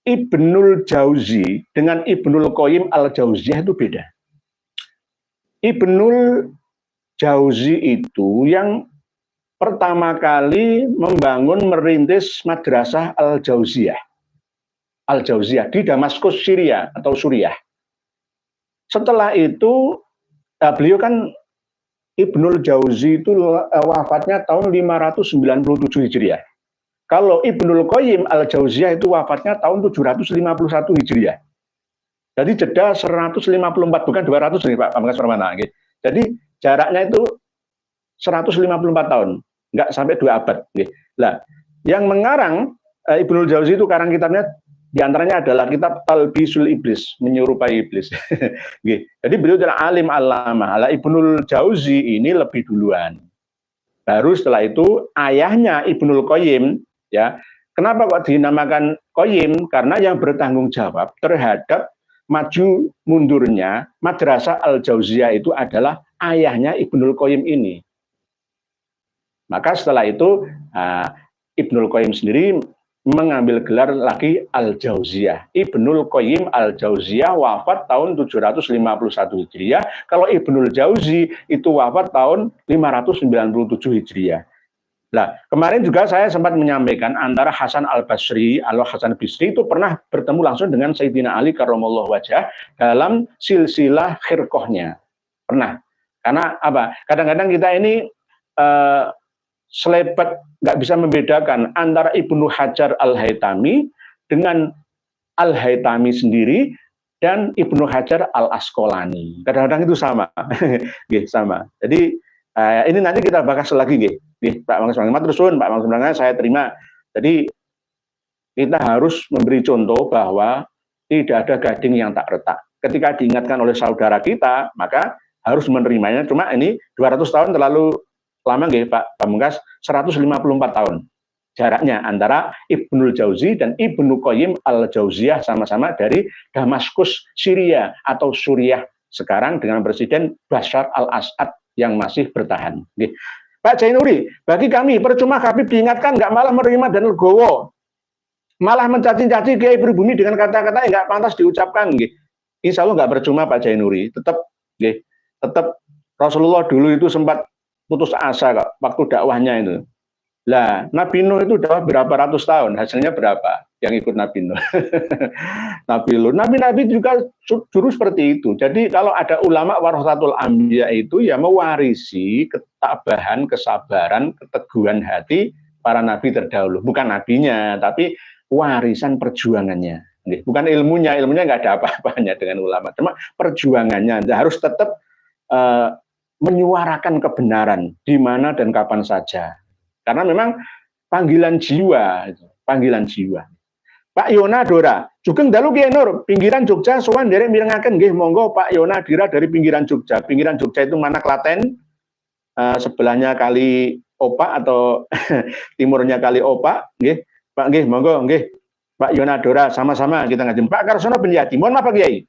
Ibnul Jauzi dengan Ibnul Qayyim al-Jauziyah itu beda. Ibnul Jauzi itu yang pertama kali merintis Madrasah Al-Jauziyah. Al-Jauziyah di Damaskus, Syria atau Suriah. Setelah itu beliau kan Ibnul Jauzi itu wafatnya tahun 597 Hijriah. Kalau Ibnul Qayyim al-Jauziyah itu wafatnya tahun 751 Hijriah. Jadi jeda 154, bukan 200 nih Pak Pamungkas Pramana. Jadi jaraknya itu 154 tahun, nggak sampai 2 abad. Nah, yang mengarang Ibnul Jauzi itu karang kitabnya diantaranya adalah kitab Talbisul Iblis, menyerupai iblis. Jadi beliau adalah alim alama. Ibnul Jauzi ini lebih duluan. Baru setelah itu ayahnya Ibnul Qayyim. Ya, kenapa kok dinamakan Qayyim? Karena yang bertanggung jawab terhadap maju mundurnya Madrasah Al-Jauziyah itu adalah ayahnya Ibnul Qayyim ini. Maka setelah itu Ibnul Qayyim sendiri mengambil gelar lagi Al-Jauziyah. Ibnul Qayyim Al-Jauziyah wafat tahun 751 Hijriah. Kalau Ibnul Jauzi itu wafat tahun 597 Hijriah. Nah, kemarin juga saya sempat menyampaikan antara Hasan Al-Basri, Al-Hasan Bisri itu pernah bertemu langsung dengan Sayyidina Ali karramallahu wajhah dalam silsilah khirqahnya. Pernah. Karena apa? Kadang-kadang kita ini selebat nggak bisa membedakan antara Ibnu Hajar Al-Haytami dengan Al-Haytami sendiri dan Ibnu Hajar Al-Asqalani. Kadang-kadang itu sama. Sama. Jadi ini nanti kita bahas lagi. Pak Mangkas terus Pak Mangkas saya terima. Jadi kita harus memberi contoh bahwa tidak ada gading yang tak retak. Ketika diingatkan oleh saudara kita, maka harus menerimanya. Cuma ini 200 tahun terlalu lama nggih Pak Pamungkas, 154 tahun. Jaraknya antara Ibnul Jauzi dan Ibnu Qayyim al-Jauziyah, sama-sama dari Damaskus, Syria atau Suriah sekarang dengan Presiden Bashar al-Assad yang masih bertahan. Nggih. Pak Jainuri, bagi kami percuma Habib diingatkan nggak malah menerima dan legowo, malah mencaci-caci Kiai Pribumi dengan kata-kata yang nggak pantas diucapkan. Nggih. Insya Allah nggak percuma Pak Jainuri, tetap Rasulullah dulu itu sempat putus asa kok waktu dakwahnya itu. Lah, Nabi Nuh itu dakwah berapa ratus tahun, hasilnya berapa yang ikut Nabi Nuh? Nabi-nabi juga juru seperti itu. Jadi kalau ada ulama warasatul anbiya itu ya mewarisi ketabahan, kesabaran, keteguhan hati para nabi terdahulu. Bukan nabinya, tapi warisan perjuangannya. Bukan ilmunya nggak ada apa-apanya dengan ulama. Cuma perjuangannya harus tetap menyuarakan kebenaran di mana dan kapan saja. Karena memang panggilan jiwa. Pak Yona Dora, Sugeng dalu Kiai Nur, pinggiran Jogja, sowan derek mirengaken nggih monggo Pak Yona Dira dari pinggiran Jogja. Pinggiran Jogja itu mana Klaten, sebelahnya Kali Opak atau timurnya Kali Opak, nggih. Pak nggih monggo nggih. Pak Yona Dora sama-sama kita ngajem. Pak Karsono bin Yati, mohon maaf Pak Kiai.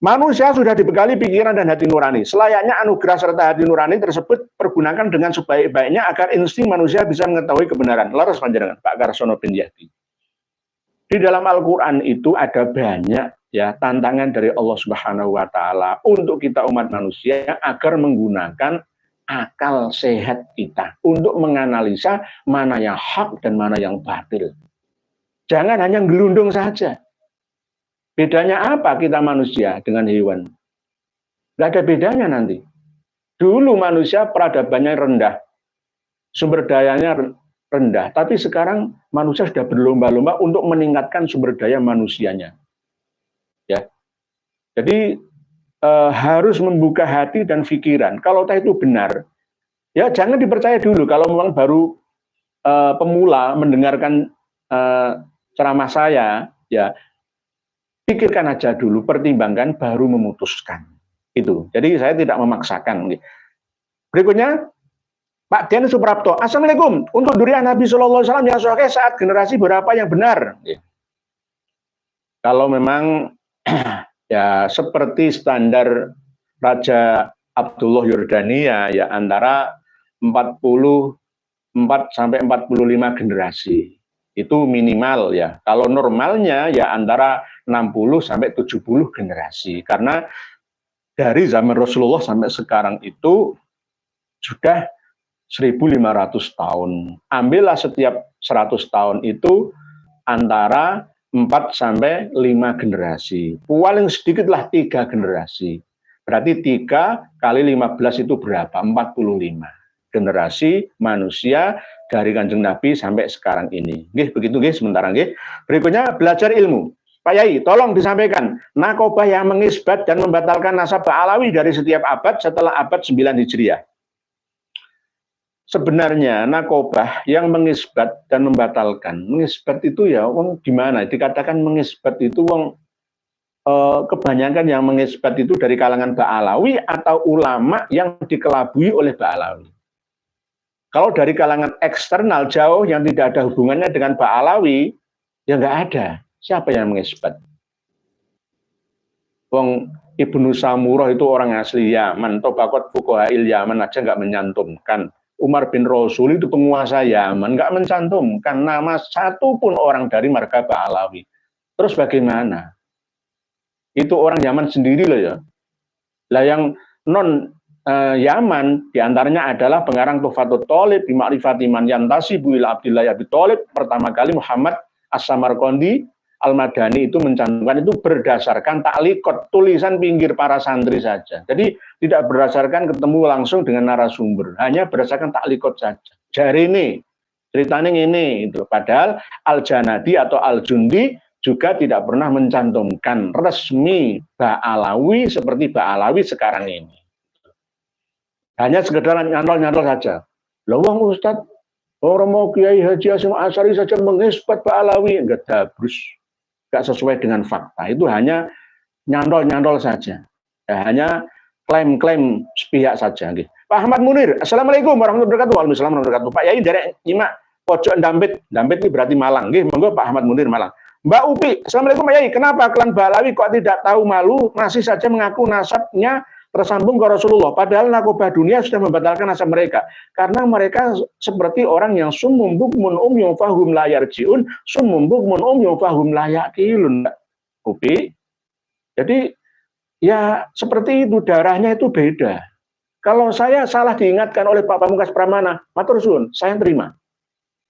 Manusia sudah dibekali pikiran dan hati nurani. Selayaknya anugerah serta hati nurani tersebut pergunakan dengan sebaik-baiknya agar insting manusia bisa mengetahui kebenaran. Laras panjenengan Pak Karsono bin Yati. Di dalam Al-Quran itu ada banyak ya tantangan dari Allah Subhanahu wa taala untuk kita umat manusia agar menggunakan akal sehat kita untuk menganalisa mana yang hak dan mana yang batil. Jangan hanya gelundung saja. Bedanya apa kita manusia dengan hewan? Nggak ada bedanya nanti. Dulu manusia peradabannya rendah, sumber dayanya rendah, tapi sekarang manusia sudah berlomba-lomba untuk meningkatkan sumber daya manusianya. Ya, jadi harus membuka hati dan pikiran. Kalau itu benar, ya jangan dipercaya dulu. Kalau memang baru pemula mendengarkan ceramah saya, ya. Pikirkan aja dulu, pertimbangkan, baru memutuskan. Itu. Jadi saya tidak memaksakan. Berikutnya, Pak Den Suprapto. Assalamualaikum. Untuk durian Nabi SAW yang sahih saat generasi berapa yang benar? Kalau memang ya seperti standar Raja Abdullah Yordania ya antara 44 sampai 45 generasi. Itu minimal ya. Kalau normalnya ya antara 60 sampai 70 generasi. Karena dari zaman Rasulullah sampai sekarang itu sudah 1.500 tahun. Ambillah setiap 100 tahun itu antara 4 sampai 5 generasi. Paling sedikitlah 3 generasi. Berarti 3 kali 15 itu berapa? 45 generasi manusia dari Kanjeng Nabi sampai sekarang ini. Nggih, begitu nggih sementara nggih. Berikutnya belajar ilmu. Pak Yai, tolong disampaikan nakobah yang mengisbat dan membatalkan nasab Ba'alawi dari setiap abad setelah abad 9 Hijriah. Sebenarnya nakobah yang mengisbat dan membatalkan. Mengisbat itu ya wong gimana? Dikatakan mengisbat itu wong kebanyakan yang mengisbat itu dari kalangan Ba'alawi atau ulama yang dikelabui oleh Ba'alawi. Kalau dari kalangan eksternal jauh yang tidak ada hubungannya dengan Ba'alawi, ya nggak ada. Siapa yang mengisbat? Wong Ibnu Samurah itu orang asli Yaman, Tobaqat Fuqahail Yaman aja nggak menyantumkan. Umar bin Rasul itu penguasa Yaman, nggak mencantumkan nama satu pun orang dari marga Ba'alawi. Terus bagaimana? Itu orang Yaman sendiri loh ya. Lah yang non Yaman diantaranya adalah pengarang Tuhfatut Thalib bi Ma'rifati man yantasibu ila Abdillah Abi Thalib. Pertama kali Muhammad As-Samarqandi Al-Madani itu mencantumkan itu berdasarkan taklikot, tulisan pinggir para santri saja. Jadi tidak berdasarkan ketemu langsung dengan narasumber, hanya berdasarkan taklikot saja. Jari ini, ceritanya ini, itu. Padahal Al-Janadi atau Al-Jundi juga tidak pernah mencantumkan resmi Ba'alawi seperti Ba'alawi sekarang ini. Hanya sekedar nyantol-nyantol saja. Lawang Ustadz, orang mau Kiai Haji Hasyim Asy'ari saja mengisbat Pak Alawi, enggak dabrus, enggak sesuai dengan fakta. Itu hanya nyantol-nyantol saja. Ya, hanya klaim-klaim sepihak saja. Gitu. Pak Ahmad Munir, Assalamualaikum warahmatullahi wabarakatuh. Waalaikumsalam warahmatullahi wabarakatuh. Pak Yai dari nyimak pojok Dampit. Dampit ini berarti Malang. Nggih, monggo Pak Ahmad Munir Malang. Mbak Upi, Assalamualaikum Pak Yai. Kenapa klan Ba'alawi kok tidak tahu malu, masih saja mengaku nasabnya tersambung ke Rasulullah, padahal nakobah dunia sudah membatalkan nasab mereka, karena mereka seperti orang yang summum bukmun umyum fahum la yarjiun, summum bukmun umyum fahum la yaqilun. Upi, jadi ya seperti itu, darahnya itu beda. Kalau saya salah diingatkan oleh Pak Pamungkas Pramana, matur suwun, saya terima.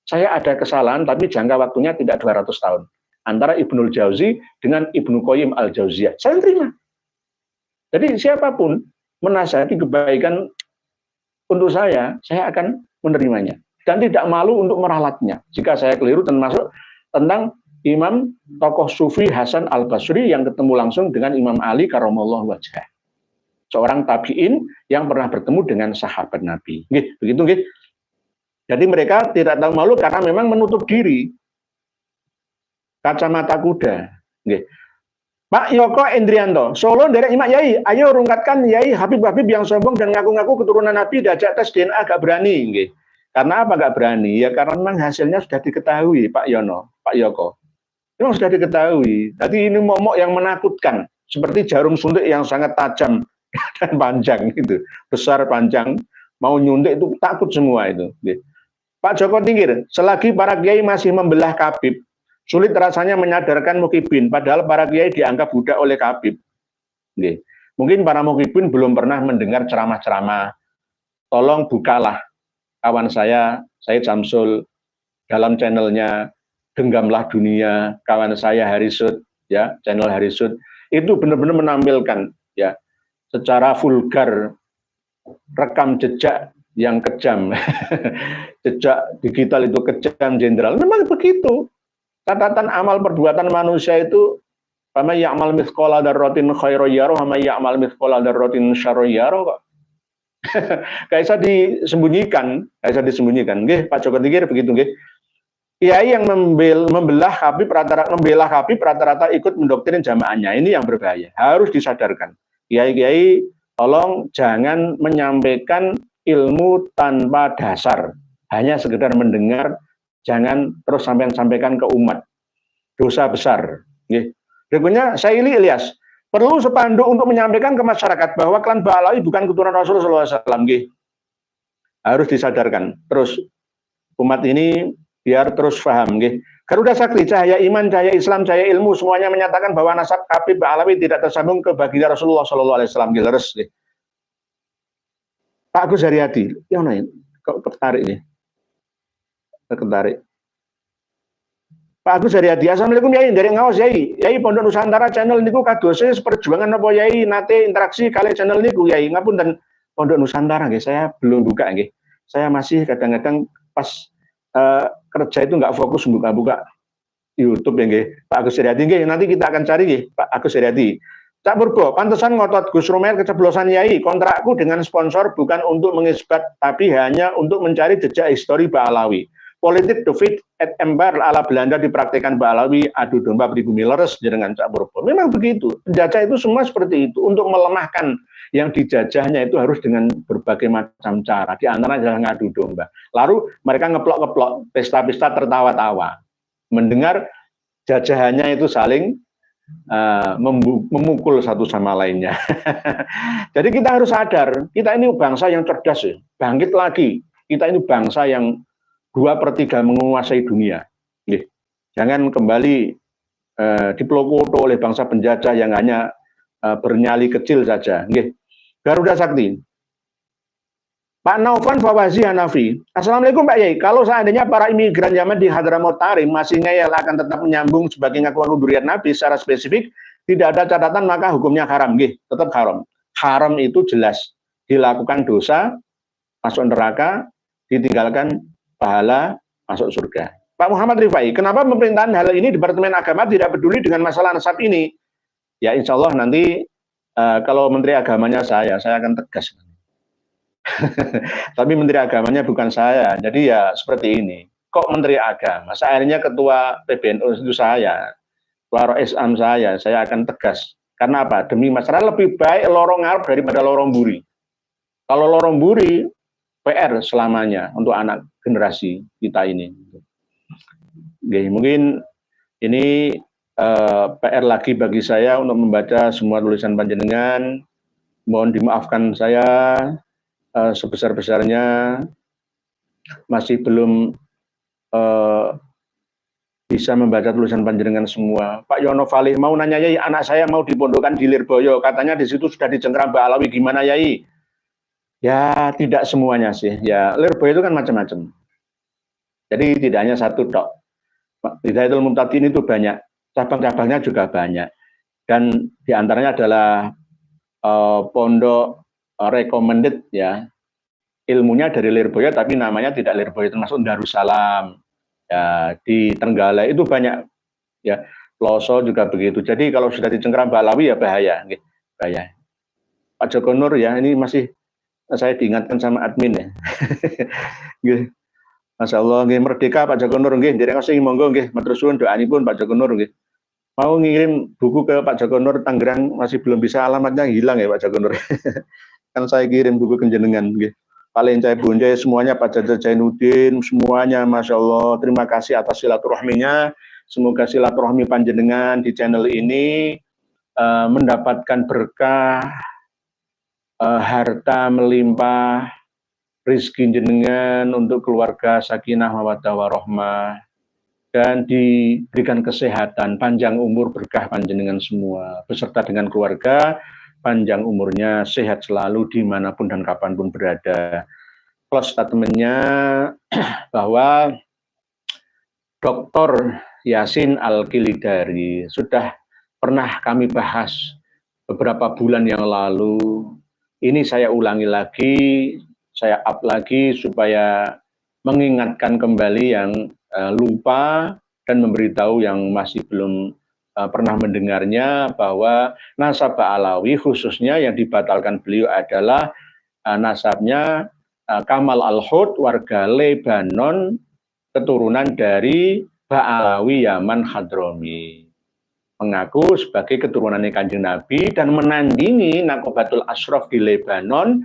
Saya ada kesalahan, tapi jangka waktunya tidak 200 tahun. Antara Ibnul Jauzi dengan Ibnu Qayyim al-Jauziyah. Saya terima. Jadi siapapun menasihati kebaikan untuk saya akan menerimanya. Dan tidak malu untuk meralatnya. Jika saya keliru, termasuk tentang Imam tokoh Sufi Hasan al-Basri yang ketemu langsung dengan Imam Ali karramallahu wajhah. Seorang tabi'in yang pernah bertemu dengan sahabat Nabi. Nggih, begitu nggih. Jadi mereka tidak tahu malu karena memang menutup diri. Kacamata kuda. Nggih. Pak Yoko Endrianto, Solo dari Imak Yai, ayo rungkatkan Yai Habib-Habib yang sombong dan ngaku-ngaku keturunan Nabi diajak tes DNA gak berani. Nggih. Karena apa gak berani? Ya karena memang hasilnya sudah diketahui Pak Yono, Pak Yoko. Memang sudah diketahui. Tadi ini momok yang menakutkan, seperti jarum suntik yang sangat tajam dan panjang itu, besar panjang, mau nyuntik itu takut semua itu. Pak Joko Tingkir, selagi para kiai masih membelah Kabib, sulit rasanya menyadarkan mukibin, padahal para kiai dianggap budak oleh Kabib. Mungkin para mukibin belum pernah mendengar ceramah-ceramah. Tolong bukalah kawan saya Jamsul, dalam channelnya Genggamlah Dunia, kawan saya Harisud, ya, channel Harisud, itu benar-benar menampilkan ya secara vulgar rekam jejak yang kejam. Jejak digital itu kejam jenderal. Memang begitu. Catatan amal perbuatan manusia itu sama ya'mal mithqala dzarratin khairan yarah wa may ya'mal mithqala dzarratin syarran yarah kok. Kaisa disembunyikan. Nggih, Pak Joko Tingkir begitu nggih. Kiai yang membelah Habib rata-rata ikut mendoktrin jamaahnya. Ini yang berbahaya. Harus disadarkan. Kiai-kiai tolong jangan menyampaikan ilmu tanpa dasar. Hanya sekedar mendengar, jangan terus sampaikan ke umat. Dosa besar. Berikutnya, Saili Ilyas. Perlu spanduk untuk menyampaikan ke masyarakat bahwa klan Ba'alawi bukan keturunan Rasulullah SAW. Harus disadarkan. Terus, umat ini biar terus paham. Garuda Sakti, cahaya iman, cahaya Islam, cahaya ilmu, semuanya menyatakan bahwa nasab Habib Ba'alawi tidak tersambung ke baginda Rasulullah SAW. Pak Agus Haryadi, yang lain, kok ketarik nih? Ketarik. Pak Agus Haryadi, Assalamualaikum Yai, dari ngawas Yai. Yai Pondok Nusantara channel niku kadose perjuangan apa Yai nate interaksi kali channel niku Yai. Ngapunten Pondok Nusantara nggih, saya belum buka nggih. Saya masih kadang-kadang pas kerja itu nggak fokus buka-buka YouTube ya nggih. Pak Agus Haryadi nggih, nanti kita akan cari nggih Pak Agus Haryadi. Cak Purbo, pantesan ngotot Gus Romer keceplosan Yai. Kontrakku dengan sponsor bukan untuk mengisbat, tapi hanya untuk mencari jejak histori Ba'alawi. Politik defeat at empire ala Belanda dipraktikkan Ba'alawi, adu domba pribumi leres dengan Cak Purbo. Memang begitu. Penjajah itu semua seperti itu. Untuk melemahkan yang dijajahnya itu harus dengan berbagai macam cara. Di antara adalah ngadu domba. Lalu mereka ngeplok-ngeplok, pesta-pesta tertawa-tawa. Mendengar jajahannya itu saling memukul satu sama lainnya. Jadi kita harus sadar, kita ini bangsa yang cerdas ya. Bangkit lagi. Kita ini bangsa yang 2/3 menguasai dunia. Jangan kembali diplokoto oleh bangsa penjajah yang hanya bernyali kecil saja. Garuda Sakti. Pak Naufan Fawazi Hanafi. Assalamualaikum Pak Yai. Kalau seandainya para imigran Yaman di Hadramaut Tarim masih ngeyel akan tetap menyambung sebagai ngaku-ngaku durian Nabi secara spesifik, tidak ada catatan maka hukumnya haram. Tetap haram. Haram itu jelas. Dilakukan dosa, masuk neraka, ditinggalkan pahala, masuk surga. Pak Muhammad Rifai, kenapa pemerintahan hal ini Departemen Agama tidak peduli dengan masalah nasab ini? Ya insya Allah nanti kalau Menteri Agamanya saya akan tegas. Tapi Menteri Agamanya bukan saya. Jadi ya seperti ini. Kok Menteri Agama? Akhirnya Ketua PBNU itu saya, Ketua Islam saya akan tegas. Karena apa? Demi masyarakat lebih baik lorong ngarep daripada lorong buri. Kalau lorong buri, PR selamanya untuk anak generasi kita ini. Oke, mungkin ini PR lagi bagi saya untuk membaca semua tulisan panjenengan. Mohon dimaafkan saya sebesar-besarnya masih belum bisa membaca tulisan panjenengan semua. Pak Yono Falih mau nanya Yai, anak saya mau dipondokkan di Lirboyo, katanya di situ sudah dicengkeram Mbak Alawi, gimana Yai? Ya tidak semuanya sih. Ya Lirboyo itu kan macam-macam. Jadi tidak hanya satu tok. Hidayatul Muhtadin itu banyak, cabang-cabangnya juga banyak. Dan diantaranya adalah pondok recommended ya. Ilmunya dari Lirboyo tapi namanya tidak Lirboyo, termasuk Darussalam. Ya, di Trenggalek itu banyak ya, Loso juga begitu. Jadi kalau sudah dicengkeram Balawi ya bahaya, bahaya. Pak Joko Nur ya, ini masih saya diingatkan sama admin ya. Masya Allah, merdeka Pak Joko Nur, direk sing monggo matur suwun doanipun Pak Joko Nur. Mau ngirim buku ke Pak Joko Nur Tangerang masih belum bisa, alamatnya hilang ya Pak Joko Nur. Kan saya kirim buku ke jenengan. Pak Lencai Bonjai, semuanya Pak Jaja Jainuddin, semuanya Masya Allah, terima kasih atas silaturahminya. Semoga silaturahmi panjenengan di channel ini mendapatkan berkah, harta melimpah, rizki jenengan untuk keluarga sakinah mawaddah warahmah, dan diberikan kesehatan, panjang umur, berkah panjenengan semua, beserta dengan keluarga, panjang umurnya, sehat selalu dimanapun dan kapanpun berada. Close statementnya bahwa Dr. Yasin Al-Kilidari sudah pernah kami bahas beberapa bulan yang lalu. Ini saya ulangi lagi, saya up lagi supaya mengingatkan kembali yang lupa dan memberitahu yang masih belum pernah mendengarnya bahwa nasabah Alawi khususnya yang dibatalkan beliau adalah nasabnya Kamal Al-Hud, warga Lebanon, keturunan dari Ba'alawi Yaman Hadrami, mengaku sebagai keturunan Kanjeng Nabi dan menandingi Nakobatul Ashraf di Lebanon,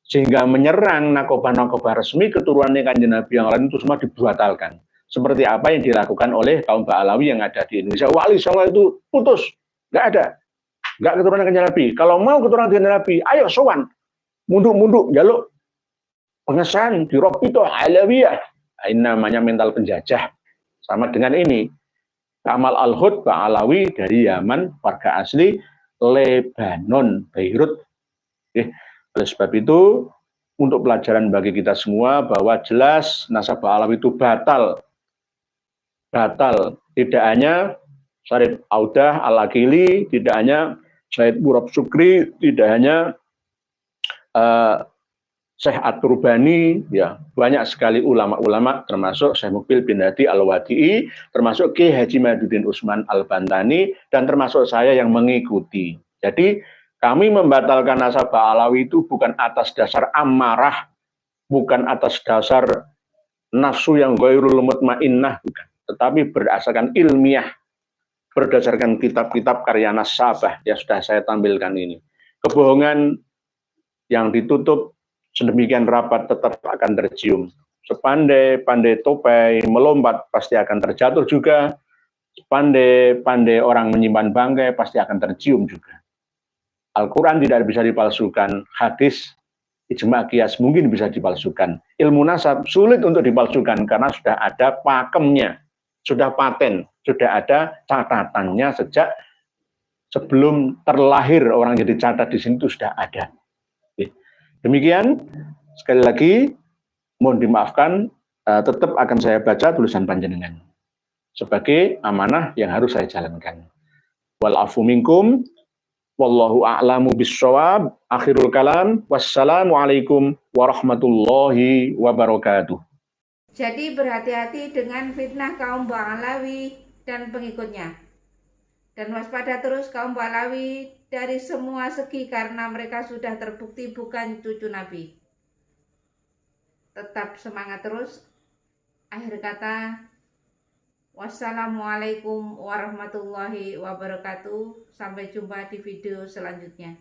sehingga menyerang nakobah-nakobah resmi keturunan Kanjeng Nabi yang lain itu semua dibatalkan. Seperti apa yang dilakukan oleh kaum Ba'alawi yang ada di Indonesia. Wali Songo itu putus, nggak ada, nggak keturunan Kanjeng Nabi. Kalau mau keturunan Kanjeng Nabi, ayo sowan, munduk-munduk, jaluk pengesahan di Robito Alawiyah. Ini namanya mental penjajah. Sama dengan ini, Kamal Al-Hud Ba'alawi dari Yaman, warga asli Lebanon, Beirut. Oleh sebab itu, untuk pelajaran bagi kita semua bahwa jelas nasabah Alawi itu batal. Tidak hanya Syarif Audah Al-Akili, tidak hanya Syed Murab Sukri, tidak hanya Syekh At-Turbani, ya banyak sekali ulama-ulama, termasuk Syekh Mukbil bin Hadi Al-Wadi'i, termasuk Ki Haji Maduddin Usman Al-Bantani, dan termasuk saya yang mengikuti. Jadi kami membatalkan nasabah Alawi itu bukan atas dasar amarah, bukan atas dasar nafsu yang ghairul mutmainnah, bukan, tetapi berdasarkan ilmiah, berdasarkan kitab-kitab karya nasabah yang sudah saya tampilkan ini. Kebohongan yang ditutup sedemikian rapat tetap akan tercium. Sepandai-pandai topai melompat pasti akan terjatuh juga. Sepandai-pandai orang menyimpan bangkai pasti akan tercium juga. Al-Quran tidak bisa dipalsukan, hadis, ijma' qiyas mungkin bisa dipalsukan. Ilmu nasab sulit untuk dipalsukan karena sudah ada pakemnya, sudah paten, sudah ada catatannya sejak sebelum terlahir orang jadi catat di sini itu sudah ada. Demikian, sekali lagi mohon dimaafkan, tetap akan saya baca tulisan panjenengan sebagai amanah yang harus saya jalankan. Wal afu minkum, wallahu a'lamu bissawab. Akhirul kalam, wassalamualaikum warahmatullahi wabarakatuh. Jadi berhati-hati dengan fitnah kaum Ba'alawi dan pengikutnya. Dan waspada terus kaum Ba'alawi dari semua segi karena mereka sudah terbukti bukan cucu Nabi. tetap semangat terus. Akhir kata, wassalamualaikum warahmatullahi wabarakatuh. Sampai jumpa di video selanjutnya.